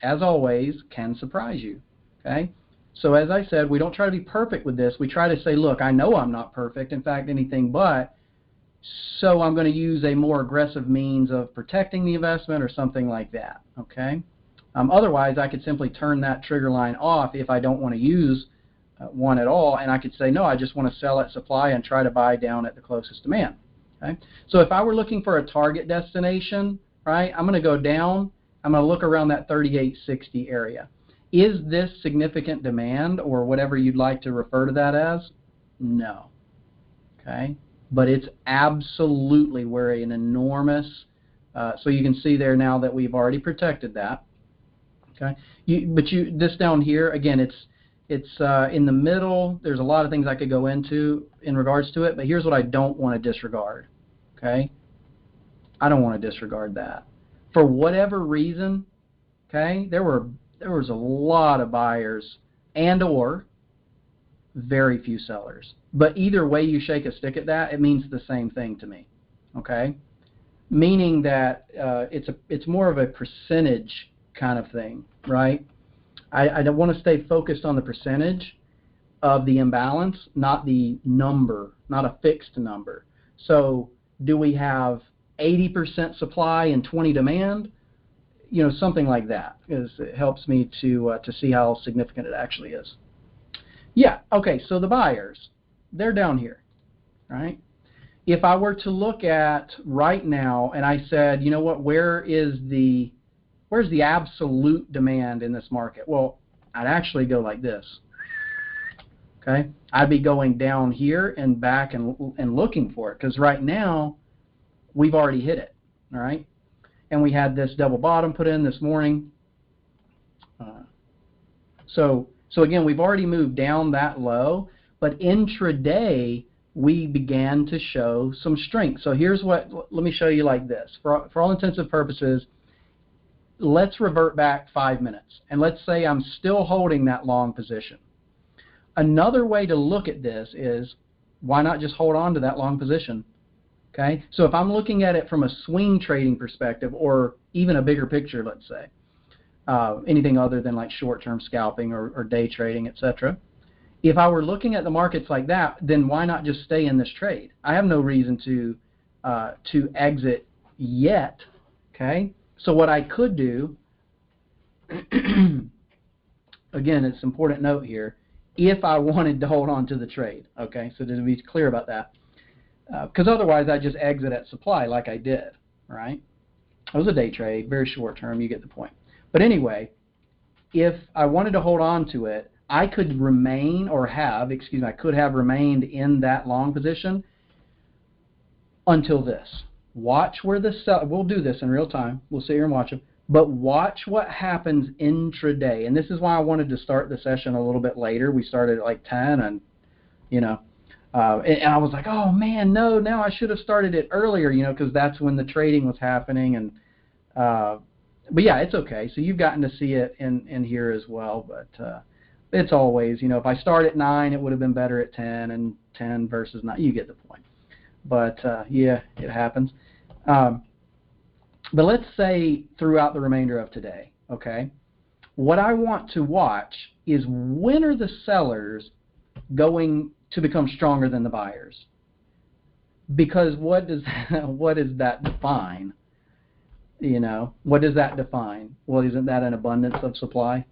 as always, can surprise you, okay? So as I said, we don't try to be perfect with this. We try to say, look, I know I'm not perfect, in fact, anything but, so I'm going to use a more aggressive means of protecting the investment or something like that, okay? Otherwise, I could simply turn that trigger line off if I don't want to use one at all, and I could say, no, I just want to sell at supply and try to buy down at the closest demand, okay? So if I were looking for a target destination, right, I'm going to go down, I'm going to look around that 3860 area. Is this significant demand, or whatever you'd like to refer to that as? No. Okay? But it's absolutely where an enormous, so you can see there now that we've already protected that. Okay? This down here, again, it's in the middle. There's a lot of things I could go into in regards to it, but here's what I don't want to disregard. Okay? I don't want to disregard that. For whatever reason, okay, there was a lot of buyers and or very few sellers. But either way you shake a stick at that, it means the same thing to me, okay? Meaning that it's more of a percentage kind of thing, right? I don't want to stay focused on the percentage of the imbalance, not the number, not a fixed number. So do we have 80% supply and 20 demand? You know, something like that, because it helps me to see how significant it actually is. Yeah, okay, so the buyers, they're down here, right? If I were to look at right now and I said, you know what, where's the absolute demand in this market? Well, I'd actually go like this. Okay, I'd be going down here and back and looking for it, because right now we've already hit it, all right? And we had this double bottom put in this morning. So again, we've already moved down that low, but intraday we began to show some strength. So here's what, let me show you like this. For all intents and purposes, let's revert back 5 minutes, and let's say I'm still holding that long position. Another way to look at this is, why not just hold on to that long position? Okay, so if I'm looking at it from a swing trading perspective, or even a bigger picture, let's say, anything other than like short-term scalping or day trading, etc. If I were looking at the markets like that, then why not just stay in this trade? I have no reason to exit yet. Okay, so what I could do, again, it's an important note here, if I wanted to hold on to the trade, okay, so to be clear about that, because otherwise I just exit at supply like I did, right? It was a day trade, very short term, you get the point. But anyway, if I wanted to hold on to it, I could remain, or have, excuse me, I could have remained in that long position until this. Watch where the sell, we'll do this in real time, we'll sit here and watch it, but watch what happens intraday. And this is why I wanted to start the session a little bit later. We started at like 10, and you know, and I was like, oh man, no, now I should have started it earlier, you know, because that's when the trading was happening. And but yeah, it's okay. So you've gotten to see it in here as well. But it's always, you know, if I start at 9, it would have been better at 10, and 10 versus 9. You get the point. But yeah, it happens. But let's say throughout the remainder of today, okay, what I want to watch is, when are the sellers going to become stronger than the buyers? Because what does that define? You know, what does that define? Well, isn't that an abundance of supply?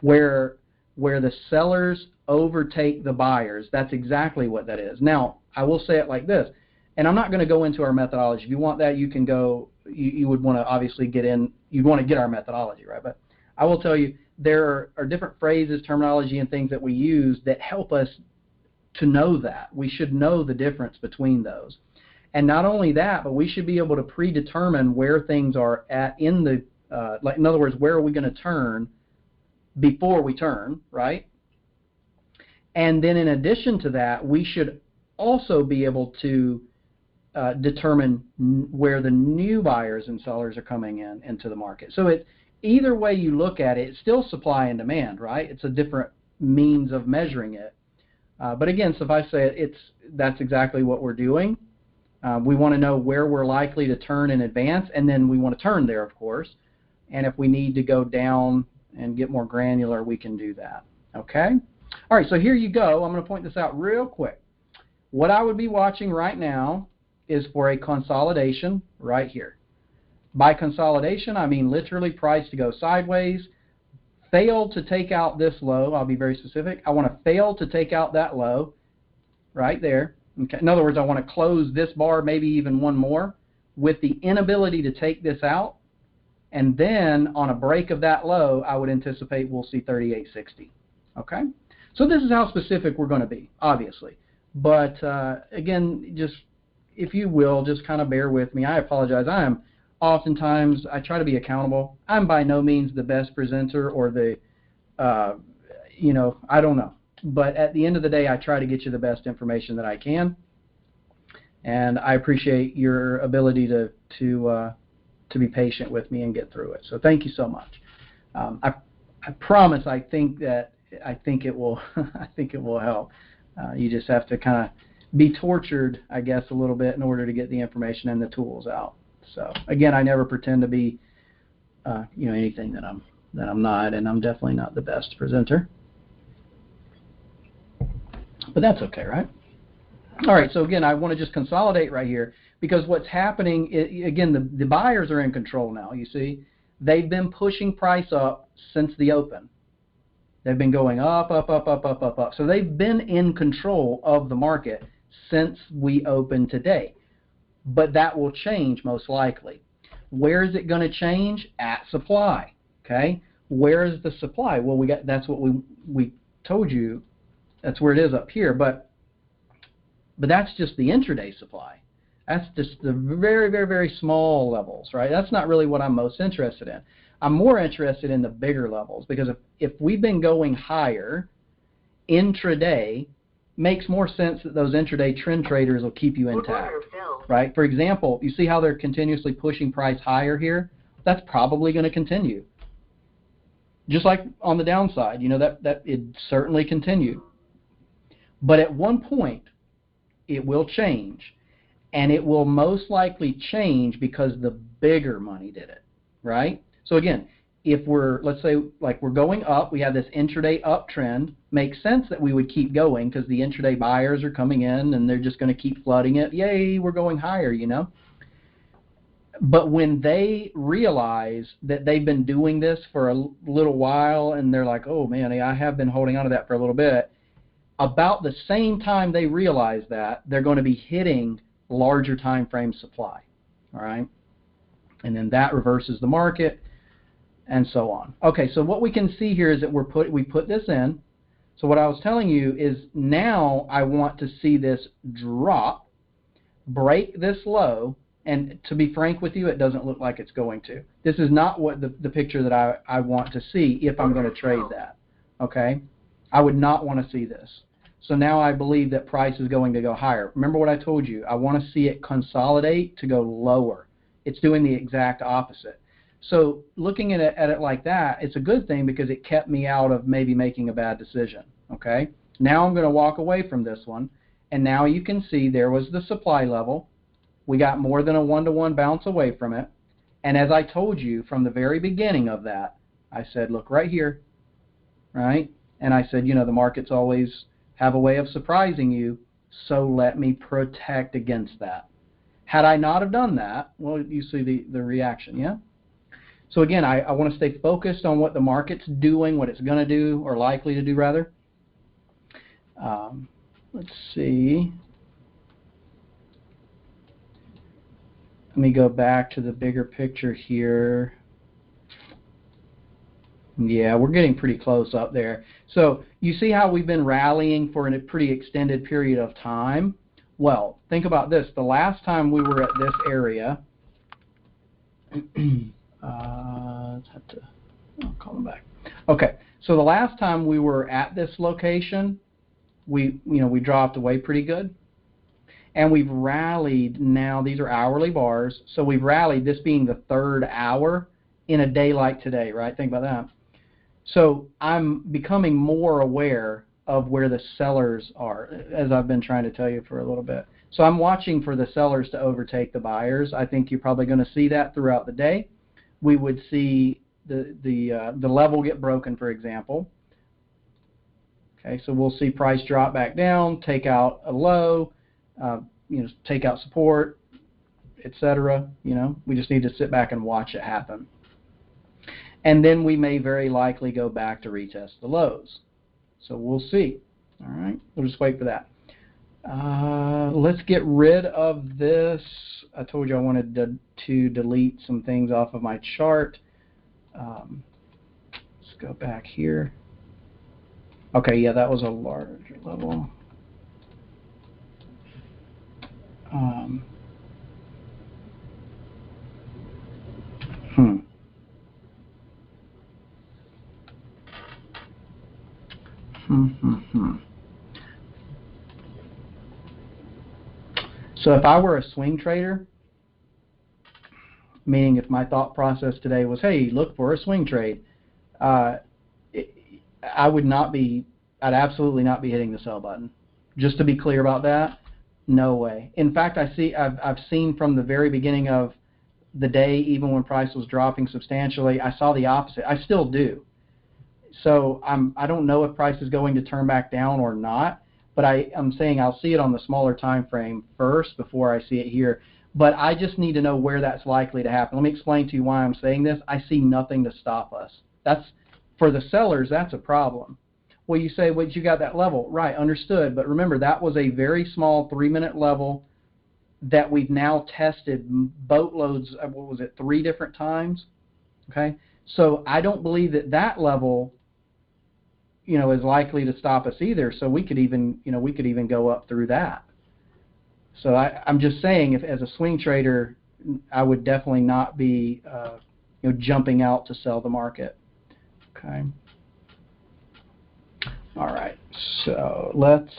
Where the sellers overtake the buyers, that's exactly what that is. Now, I will say it like this, and I'm not going to go into our methodology. If you want that, you can go, you would want to obviously get in, you'd want to get our methodology, right? But I will tell you, there are different phrases, terminology, and things that we use that help us to know that. We should know the difference between those. And not only that, but we should be able to predetermine where things are at in the, like in other words, where are we going to turn before we turn, right? And then in addition to that, we should also be able to determine where the new buyers and sellers are coming into the market. So it, either way you look at it, it's still supply and demand, right? It's a different means of measuring it. But again, suffice to say, that's exactly what we're doing. We want to know where we're likely to turn in advance, and then we want to turn there, of course. And if we need to go down and get more granular, we can do that. Okay? All right, so here you go. I'm going to point this out real quick. What I would be watching right now is for a consolidation right here. By consolidation, I mean literally price to go sideways, fail to take out this low. I'll be very specific. I want to fail to take out that low right there. Okay. In other words, I want to close this bar, maybe even one more, with the inability to take this out. And then on a break of that low, I would anticipate we'll see 38.60. Okay? So this is how specific we're going to be, obviously. But again, just if you will, just kind of bear with me. I apologize. Oftentimes, I try to be accountable. I'm by no means the best presenter or the, you know, I don't know. But at the end of the day, I try to get you the best information that I can. And I appreciate your ability to be patient with me and get through it. So thank you so much. I promise I think it will I think it will help. You just have to kind of be tortured, I guess, a little bit in order to get the information and the tools out. So again, I never pretend to be you know, anything that I'm that I'm not, and I'm definitely not the best presenter. But that's okay, right? All right, so again, I want to just consolidate right here because what's happening, again, the buyers are in control now, you see. They've been pushing price up since the open. They've been going up, up, up, up, up, up, up. So they've been in control of the market since we opened today. But that will change most likely. Where is it going to change? At supply, okay? Where is the supply? Well, that's what we told you. That's where it is up here, but that's just the intraday supply. That's just the very, very, very small levels, right? That's not really what I'm most interested in. I'm more interested in the bigger levels because if we've been going higher, intraday makes more sense that those intraday trend traders will keep you intact, right? For example, you see how they're continuously pushing price higher here? That's probably going to continue. Just like on the downside, you know, that it certainly continued. But at one point, it will change, and it will most likely change because the bigger money did it, right? So again, if let's say like we're going up, we have this intraday uptrend, makes sense that we would keep going because the intraday buyers are coming in and they're just going to keep flooding it. Yay, we're going higher, you know? But when they realize that they've been doing this for a little while and they're like, oh man, I have been holding on to that for a little bit, about the same time they realize that, they're going to be hitting larger time frame supply, all right? And then that reverses the market and so on. Okay, so what we can see here is that we put this in. So what I was telling you is now I want to see this drop, break this low, and to be frank with you, it doesn't look like it's going to. This is not what the picture that I want to see if I'm going to trade that, okay? I would not want to see this. So now I believe that price is going to go higher. Remember what I told you. I want to see it consolidate to go lower. It's doing the exact opposite. So looking at it like that, it's a good thing because it kept me out of maybe making a bad decision. Okay. Now I'm going to walk away from this one. And now you can see there was the supply level. We got more than a 1-to-1 bounce away from it. And as I told you from the very beginning of that, I said, look right here, right? And I said, you know, the markets always have a way of surprising you, so let me protect against that. Had I not have done that, well, you see the reaction, yeah? So again, I want to stay focused on what the market's doing, what it's going to do, or likely to do, rather. Let's see. Let me go back to the bigger picture here. Yeah, we're getting pretty close up there. So you see how we've been rallying for a pretty extended period of time? Well, think about this. The last time we were at this area, I'll call them back. Okay, so the last time we were at this location, we dropped away pretty good. And we've rallied now, these are hourly bars, so we've rallied, this being the third hour in a day like today, right? Think about that. So I'm becoming more aware of where the sellers are, as I've been trying to tell you for a little bit. So I'm watching for the sellers to overtake the buyers. I think you're probably going to see that throughout the day. We would see the level get broken, for example. Okay, so we'll see price drop back down, take out a low, take out support, etc. We just need to sit back and watch it happen. And then we may very likely go back to retest the lows. So we'll see. All right, we'll just wait for that. Let's get rid of this. I told you I wanted to delete some things off of my chart. Let's go back here. Okay, yeah, that was a larger level. So if I were a swing trader, meaning if my thought process today was, hey, look for a swing trade, I'd absolutely not be hitting the sell button. Just to be clear about that, no way. In fact, I've seen from the very beginning of the day, even when price was dropping substantially. I saw the opposite. I still do. So I don't know if price is going to turn back down or not, but I'm saying I'll see it on the smaller time frame first before I see it here. But I just need to know where that's likely to happen. Let me explain to you why I'm saying this. I see nothing to stop us. That's, for the sellers, that's a problem. Well, you say, well, you got that level. Right, understood. But remember, that was a very small 3-minute level that we've now tested boatloads, what was it, 3 different times? Okay? So I don't believe that that level, is likely to stop us either. So we could even go up through that. So I'm just saying, if as a swing trader, I would definitely not be jumping out to sell the market. Okay. All right. So let's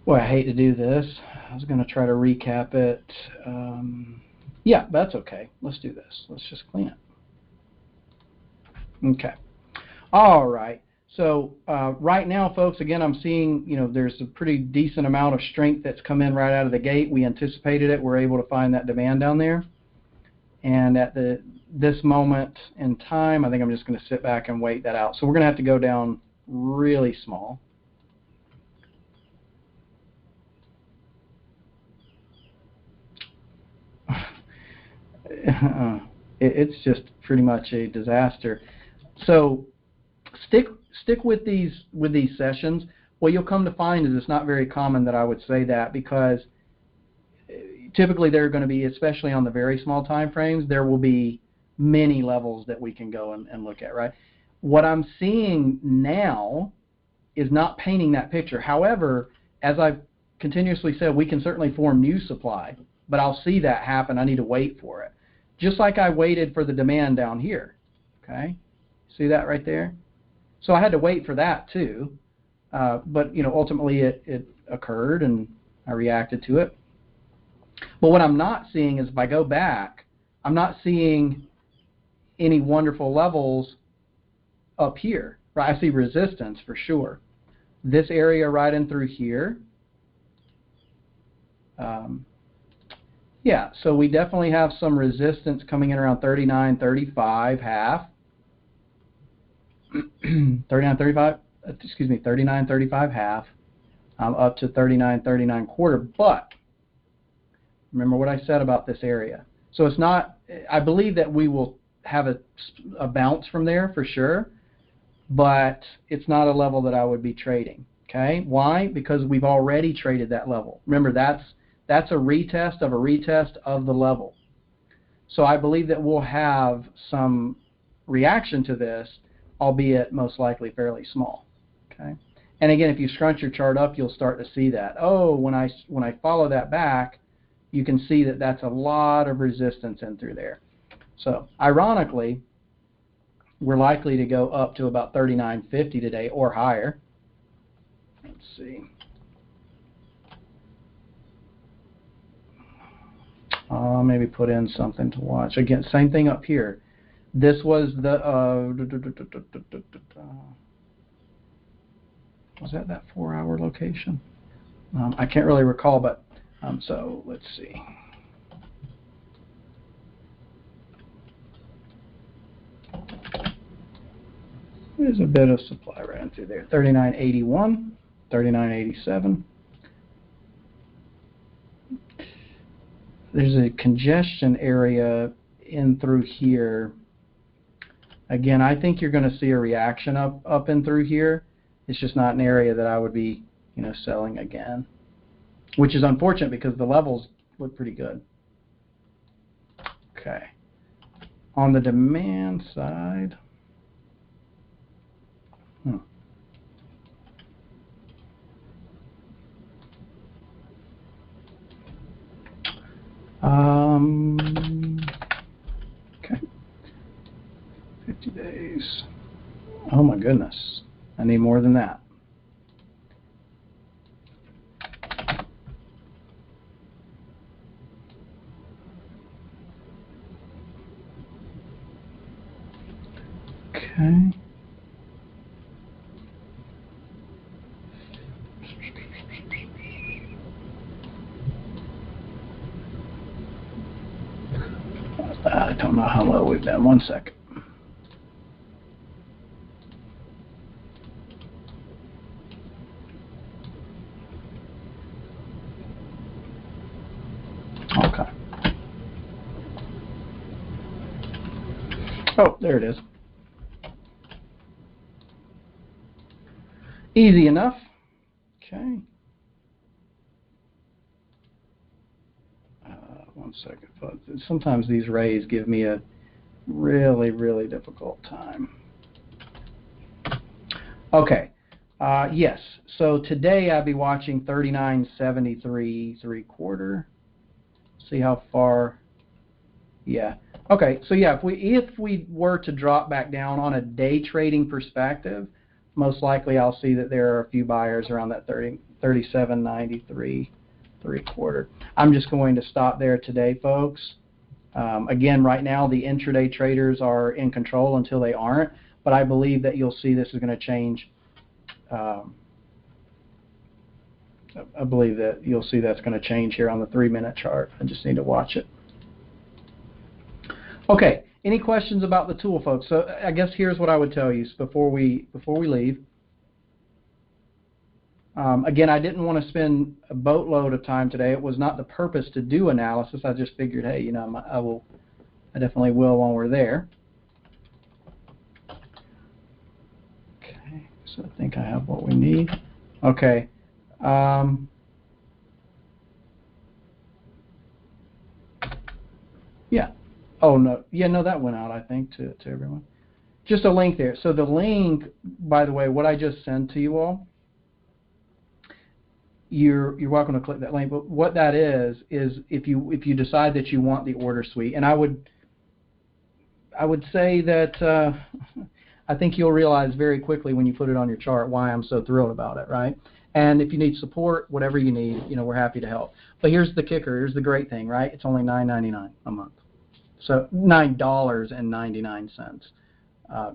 boy, I hate to do this. I was going to try to recap it. Yeah, that's okay. Let's do this. Let's just clean it. Okay. All right. So right now, folks, again, I'm seeing, there's a pretty decent amount of strength that's come in right out of the gate. We anticipated it. We're able to find that demand down there. And at this moment in time, I think I'm just going to sit back and wait that out. So we're going to have to go down really small. It's just pretty much a disaster. So stick with these sessions. What you'll come to find is it's not very common that I would say that, because typically there are going to be, especially on the very small time frames, there will be many levels that we can go and look at, right? What I'm seeing now is not painting that picture. However, as I've continuously said, we can certainly form new supply, but I'll see that happen. I need to wait for it. Just like I waited for the demand down here, okay? See that right there? So I had to wait for that too, but ultimately it occurred and I reacted to it. But what I'm not seeing is, if I go back, I'm not seeing any wonderful levels up here, right? I see resistance for sure. This area right in through here. Yeah, so we definitely have some resistance coming in around 39.35 half. 39.35 half, up to 39.39 quarter. But remember what I said about this area. So it's not, I believe that we will have a bounce from there for sure, but it's not a level that I would be trading. Okay, why? Because we've already traded that level. Remember, that's a retest of the level. So I believe that we'll have some reaction to this, albeit most likely fairly small. Okay, and again, if you scrunch your chart up, you'll start to see that. Oh, when I follow that back, you can see that that's a lot of resistance in through there. So ironically, we're likely to go up to about 39.50 today or higher. Let's see. Maybe put in something to watch. Again, same thing up here. This was the was that 4-hour location? I can't really recall, but so let's see. There's a bit of supply right in through there. 39.81, 39.87. There's a congestion area in through here. Again, I think you're going to see a reaction up and through here. It's just not an area that I would be, selling again, which is unfortunate because the levels look pretty good. Okay. On the demand side, okay. 50 days. Oh my goodness. I need more than that. Okay. I don't know how low we've been. 1 second. Okay. Oh, there it is. Easy enough. Okay. 1 second, folks. Sometimes these rays give me a really, really difficult time. Okay. Yes. So today I'll be watching 39.73 3/4. See how far. Yeah. Okay. So yeah, if we were to drop back down on a day trading perspective, most likely I'll see that there are a few buyers around that 37.93 3/4. I'm just going to stop there today, folks. Again, right now the intraday traders are in control until they aren't, but I believe that you'll see this is going to change. I believe that you'll see that's going to change here on the 3-minute chart. I just need to watch it. Okay, any questions about the tool, folks? So I guess here's what I would tell you before we leave. Again, I didn't want to spend a boatload of time today. It was not the purpose to do analysis. I just figured, hey, you know, I definitely will while we're there. Okay, so I think I have what we need. Okay. Yeah. Oh, no. Yeah, no, that went out, I think, to everyone. Just a link there. So the link, by the way, what I just sent to you all, you're welcome to click that link. But what that is if you decide that you want the order suite, and I would say that I think you'll realize very quickly when you put it on your chart why I'm so thrilled about it, right? And if you need support, whatever you need, you know, we're happy to help. But here's the kicker. Here's the great thing, right? It's only $9.99 a month. So $9.99,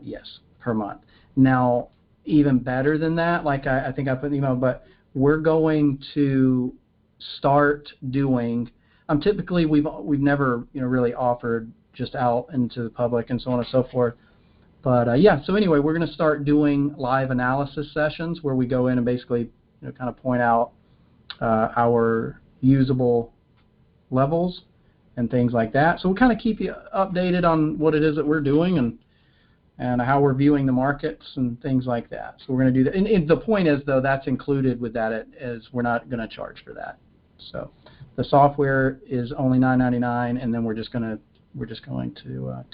yes, per month. Now, even better than that, like I think I put in the email, but we're going to start doing. Typically we've never really offered just out into the public and so on and so forth. But yeah, so anyway, we're going to start doing live analysis sessions where we go in and basically kind of point out our usable levels and things like that. So we'll kind of keep you updated on what it is that we're doing and how we're viewing the markets and things like that. So we're going to do that. And the point is, though, that's included with that as we're not going to charge for that. So the software is only $9.99, and then we're just going to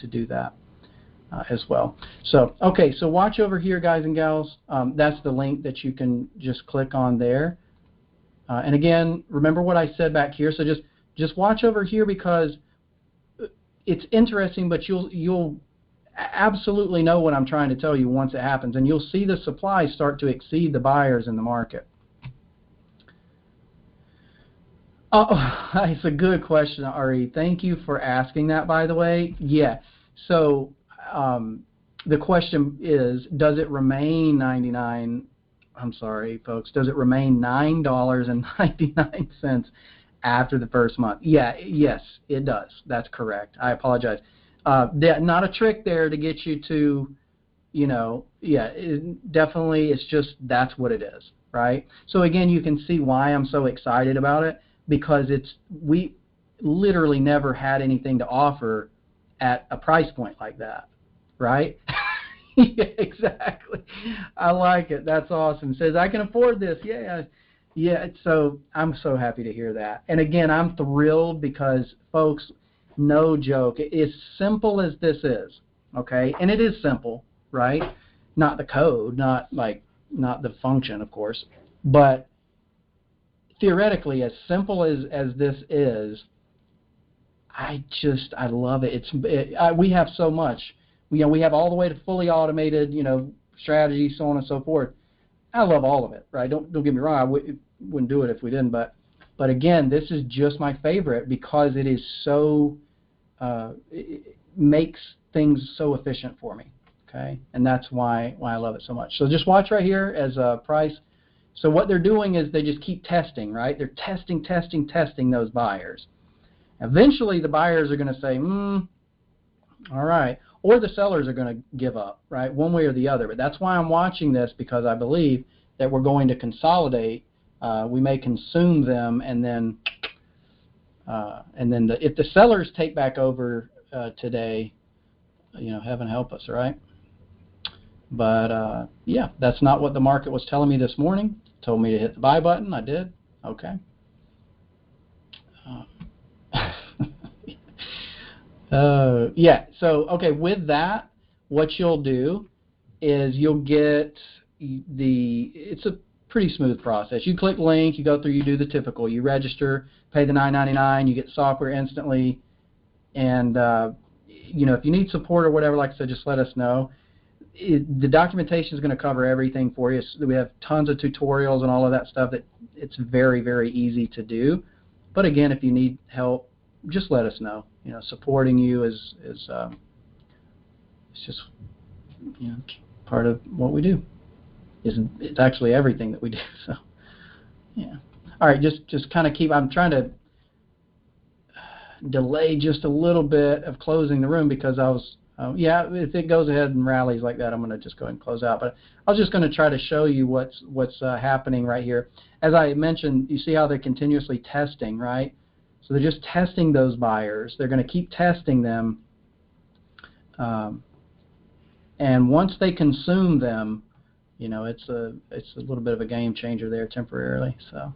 do that as well. So okay, so watch over here, guys and gals. That's the link that you can just click on there. And again, remember what I said back here. So just watch over here because it's interesting, but you'll absolutely know what I'm trying to tell you once it happens, and you'll see the supply start to exceed the buyers in the market. Oh, it's a good question, Ari. Thank you for asking that, by the way. Yeah, so the question is, does it remain $99? I'm sorry, folks. Does it remain $9.99 after the first month? Yeah, yes, it does. That's correct. I apologize. Not a trick there to get you to, yeah, definitely it's just that's what it is, right? So again, you can see why I'm so excited about it, because we literally never had anything to offer at a price point like that, right? Yeah, exactly. I like it. That's awesome. It says, I can afford this. Yeah. Yeah, so I'm so happy to hear that. And again, I'm thrilled because, folks, no joke, as simple as this is, okay? And it is simple, right? Not the code, not the function, of course, but theoretically, as simple as this is, I love it. We have so much. We have all the way to fully automated, strategy, so on and so forth. I love all of it, right? Don't get me wrong. I wouldn't do it if we didn't. But again, this is just my favorite because it is so. It makes things so efficient for me. Okay, and that's why I love it so much. So just watch right here as a price. So what they're doing is they just keep testing, right? They're testing those buyers. Eventually, the buyers are going to say, All right. Or the sellers are going to give up, right? One way or the other. But that's why I'm watching this, because I believe that we're going to consolidate. We may consume them, and then if the sellers take back over today, heaven help us, right? But yeah, that's not what the market was telling me this morning. It told me to hit the buy button. I did. Okay. Yeah. So okay, with that, what you'll do is you'll get it's a pretty smooth process. You click link, you go through, you do the typical, you register, pay the $9.99, you get software instantly, and if you need support or whatever, like I said, just let us know. The documentation is going to cover everything for you. So we have tons of tutorials and all of that stuff that it's very, very easy to do. But again, if you need help, just let us know. Supporting you is it's just part of what we do. It's actually everything that we do. So yeah. All right, just kind of I'm trying to delay just a little bit of closing the room, because I was if it goes ahead and rallies like that, I'm going to just go ahead and close out. But I was just going to try to show you what's happening right here. As I mentioned, you see how they're continuously testing, right? So they're just testing those buyers. They're going to keep testing them, and once they consume them, it's a little bit of a game changer there temporarily. So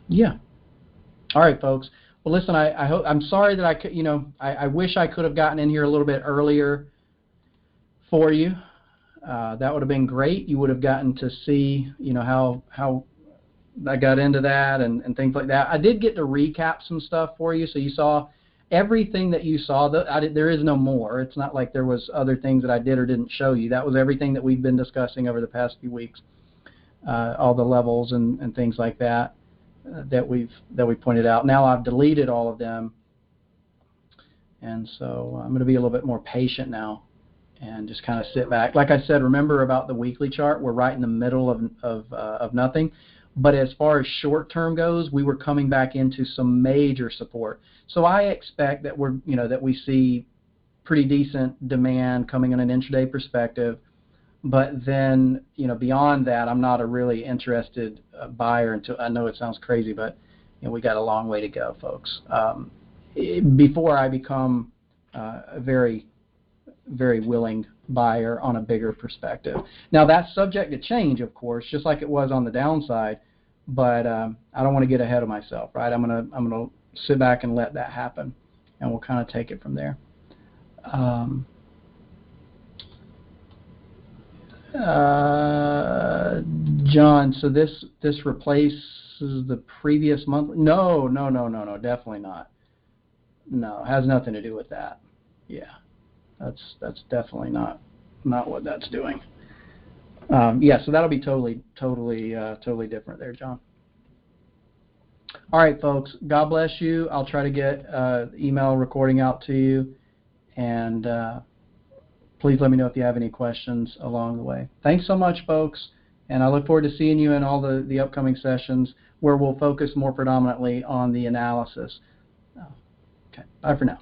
yeah. All right, folks. Well, listen, I'm sorry that I could, I wish I could have gotten in here a little bit earlier for you. That would have been great. You would have gotten to see, how I got into that and things like that. I did get to recap some stuff for you, so you saw everything that you saw. There is no more. It's not like there was other things that I did or didn't show you. That was everything that we've been discussing over the past few weeks, all the levels and things like that. That we pointed out. Now I've deleted all of them, and so I'm going to be a little bit more patient now and just kind of sit back. Like I said, remember about the weekly chart, we're right in the middle of nothing. But as far as short term goes, we were coming back into some major support. So I expect that that we see pretty decent demand coming in an intraday perspective. But then, beyond that, I'm not a really interested buyer until, I know it sounds crazy, but we got a long way to go, folks, before I become a very, very willing buyer on a bigger perspective. Now, that's subject to change, of course, just like it was on the downside, but I don't want to get ahead of myself, right? I'm gonna sit back and let that happen, and we'll kind of take it from there. John, so this replaces the previous month? No, definitely not. No, it has nothing to do with that. Yeah, that's definitely not what that's doing. Yeah, so that'll be totally different there, John. All right, folks. God bless you. I'll try to get email recording out to you, and please let me know if you have any questions along the way. Thanks so much, folks, and I look forward to seeing you in all the upcoming sessions where we'll focus more predominantly on the analysis. Okay, bye for now.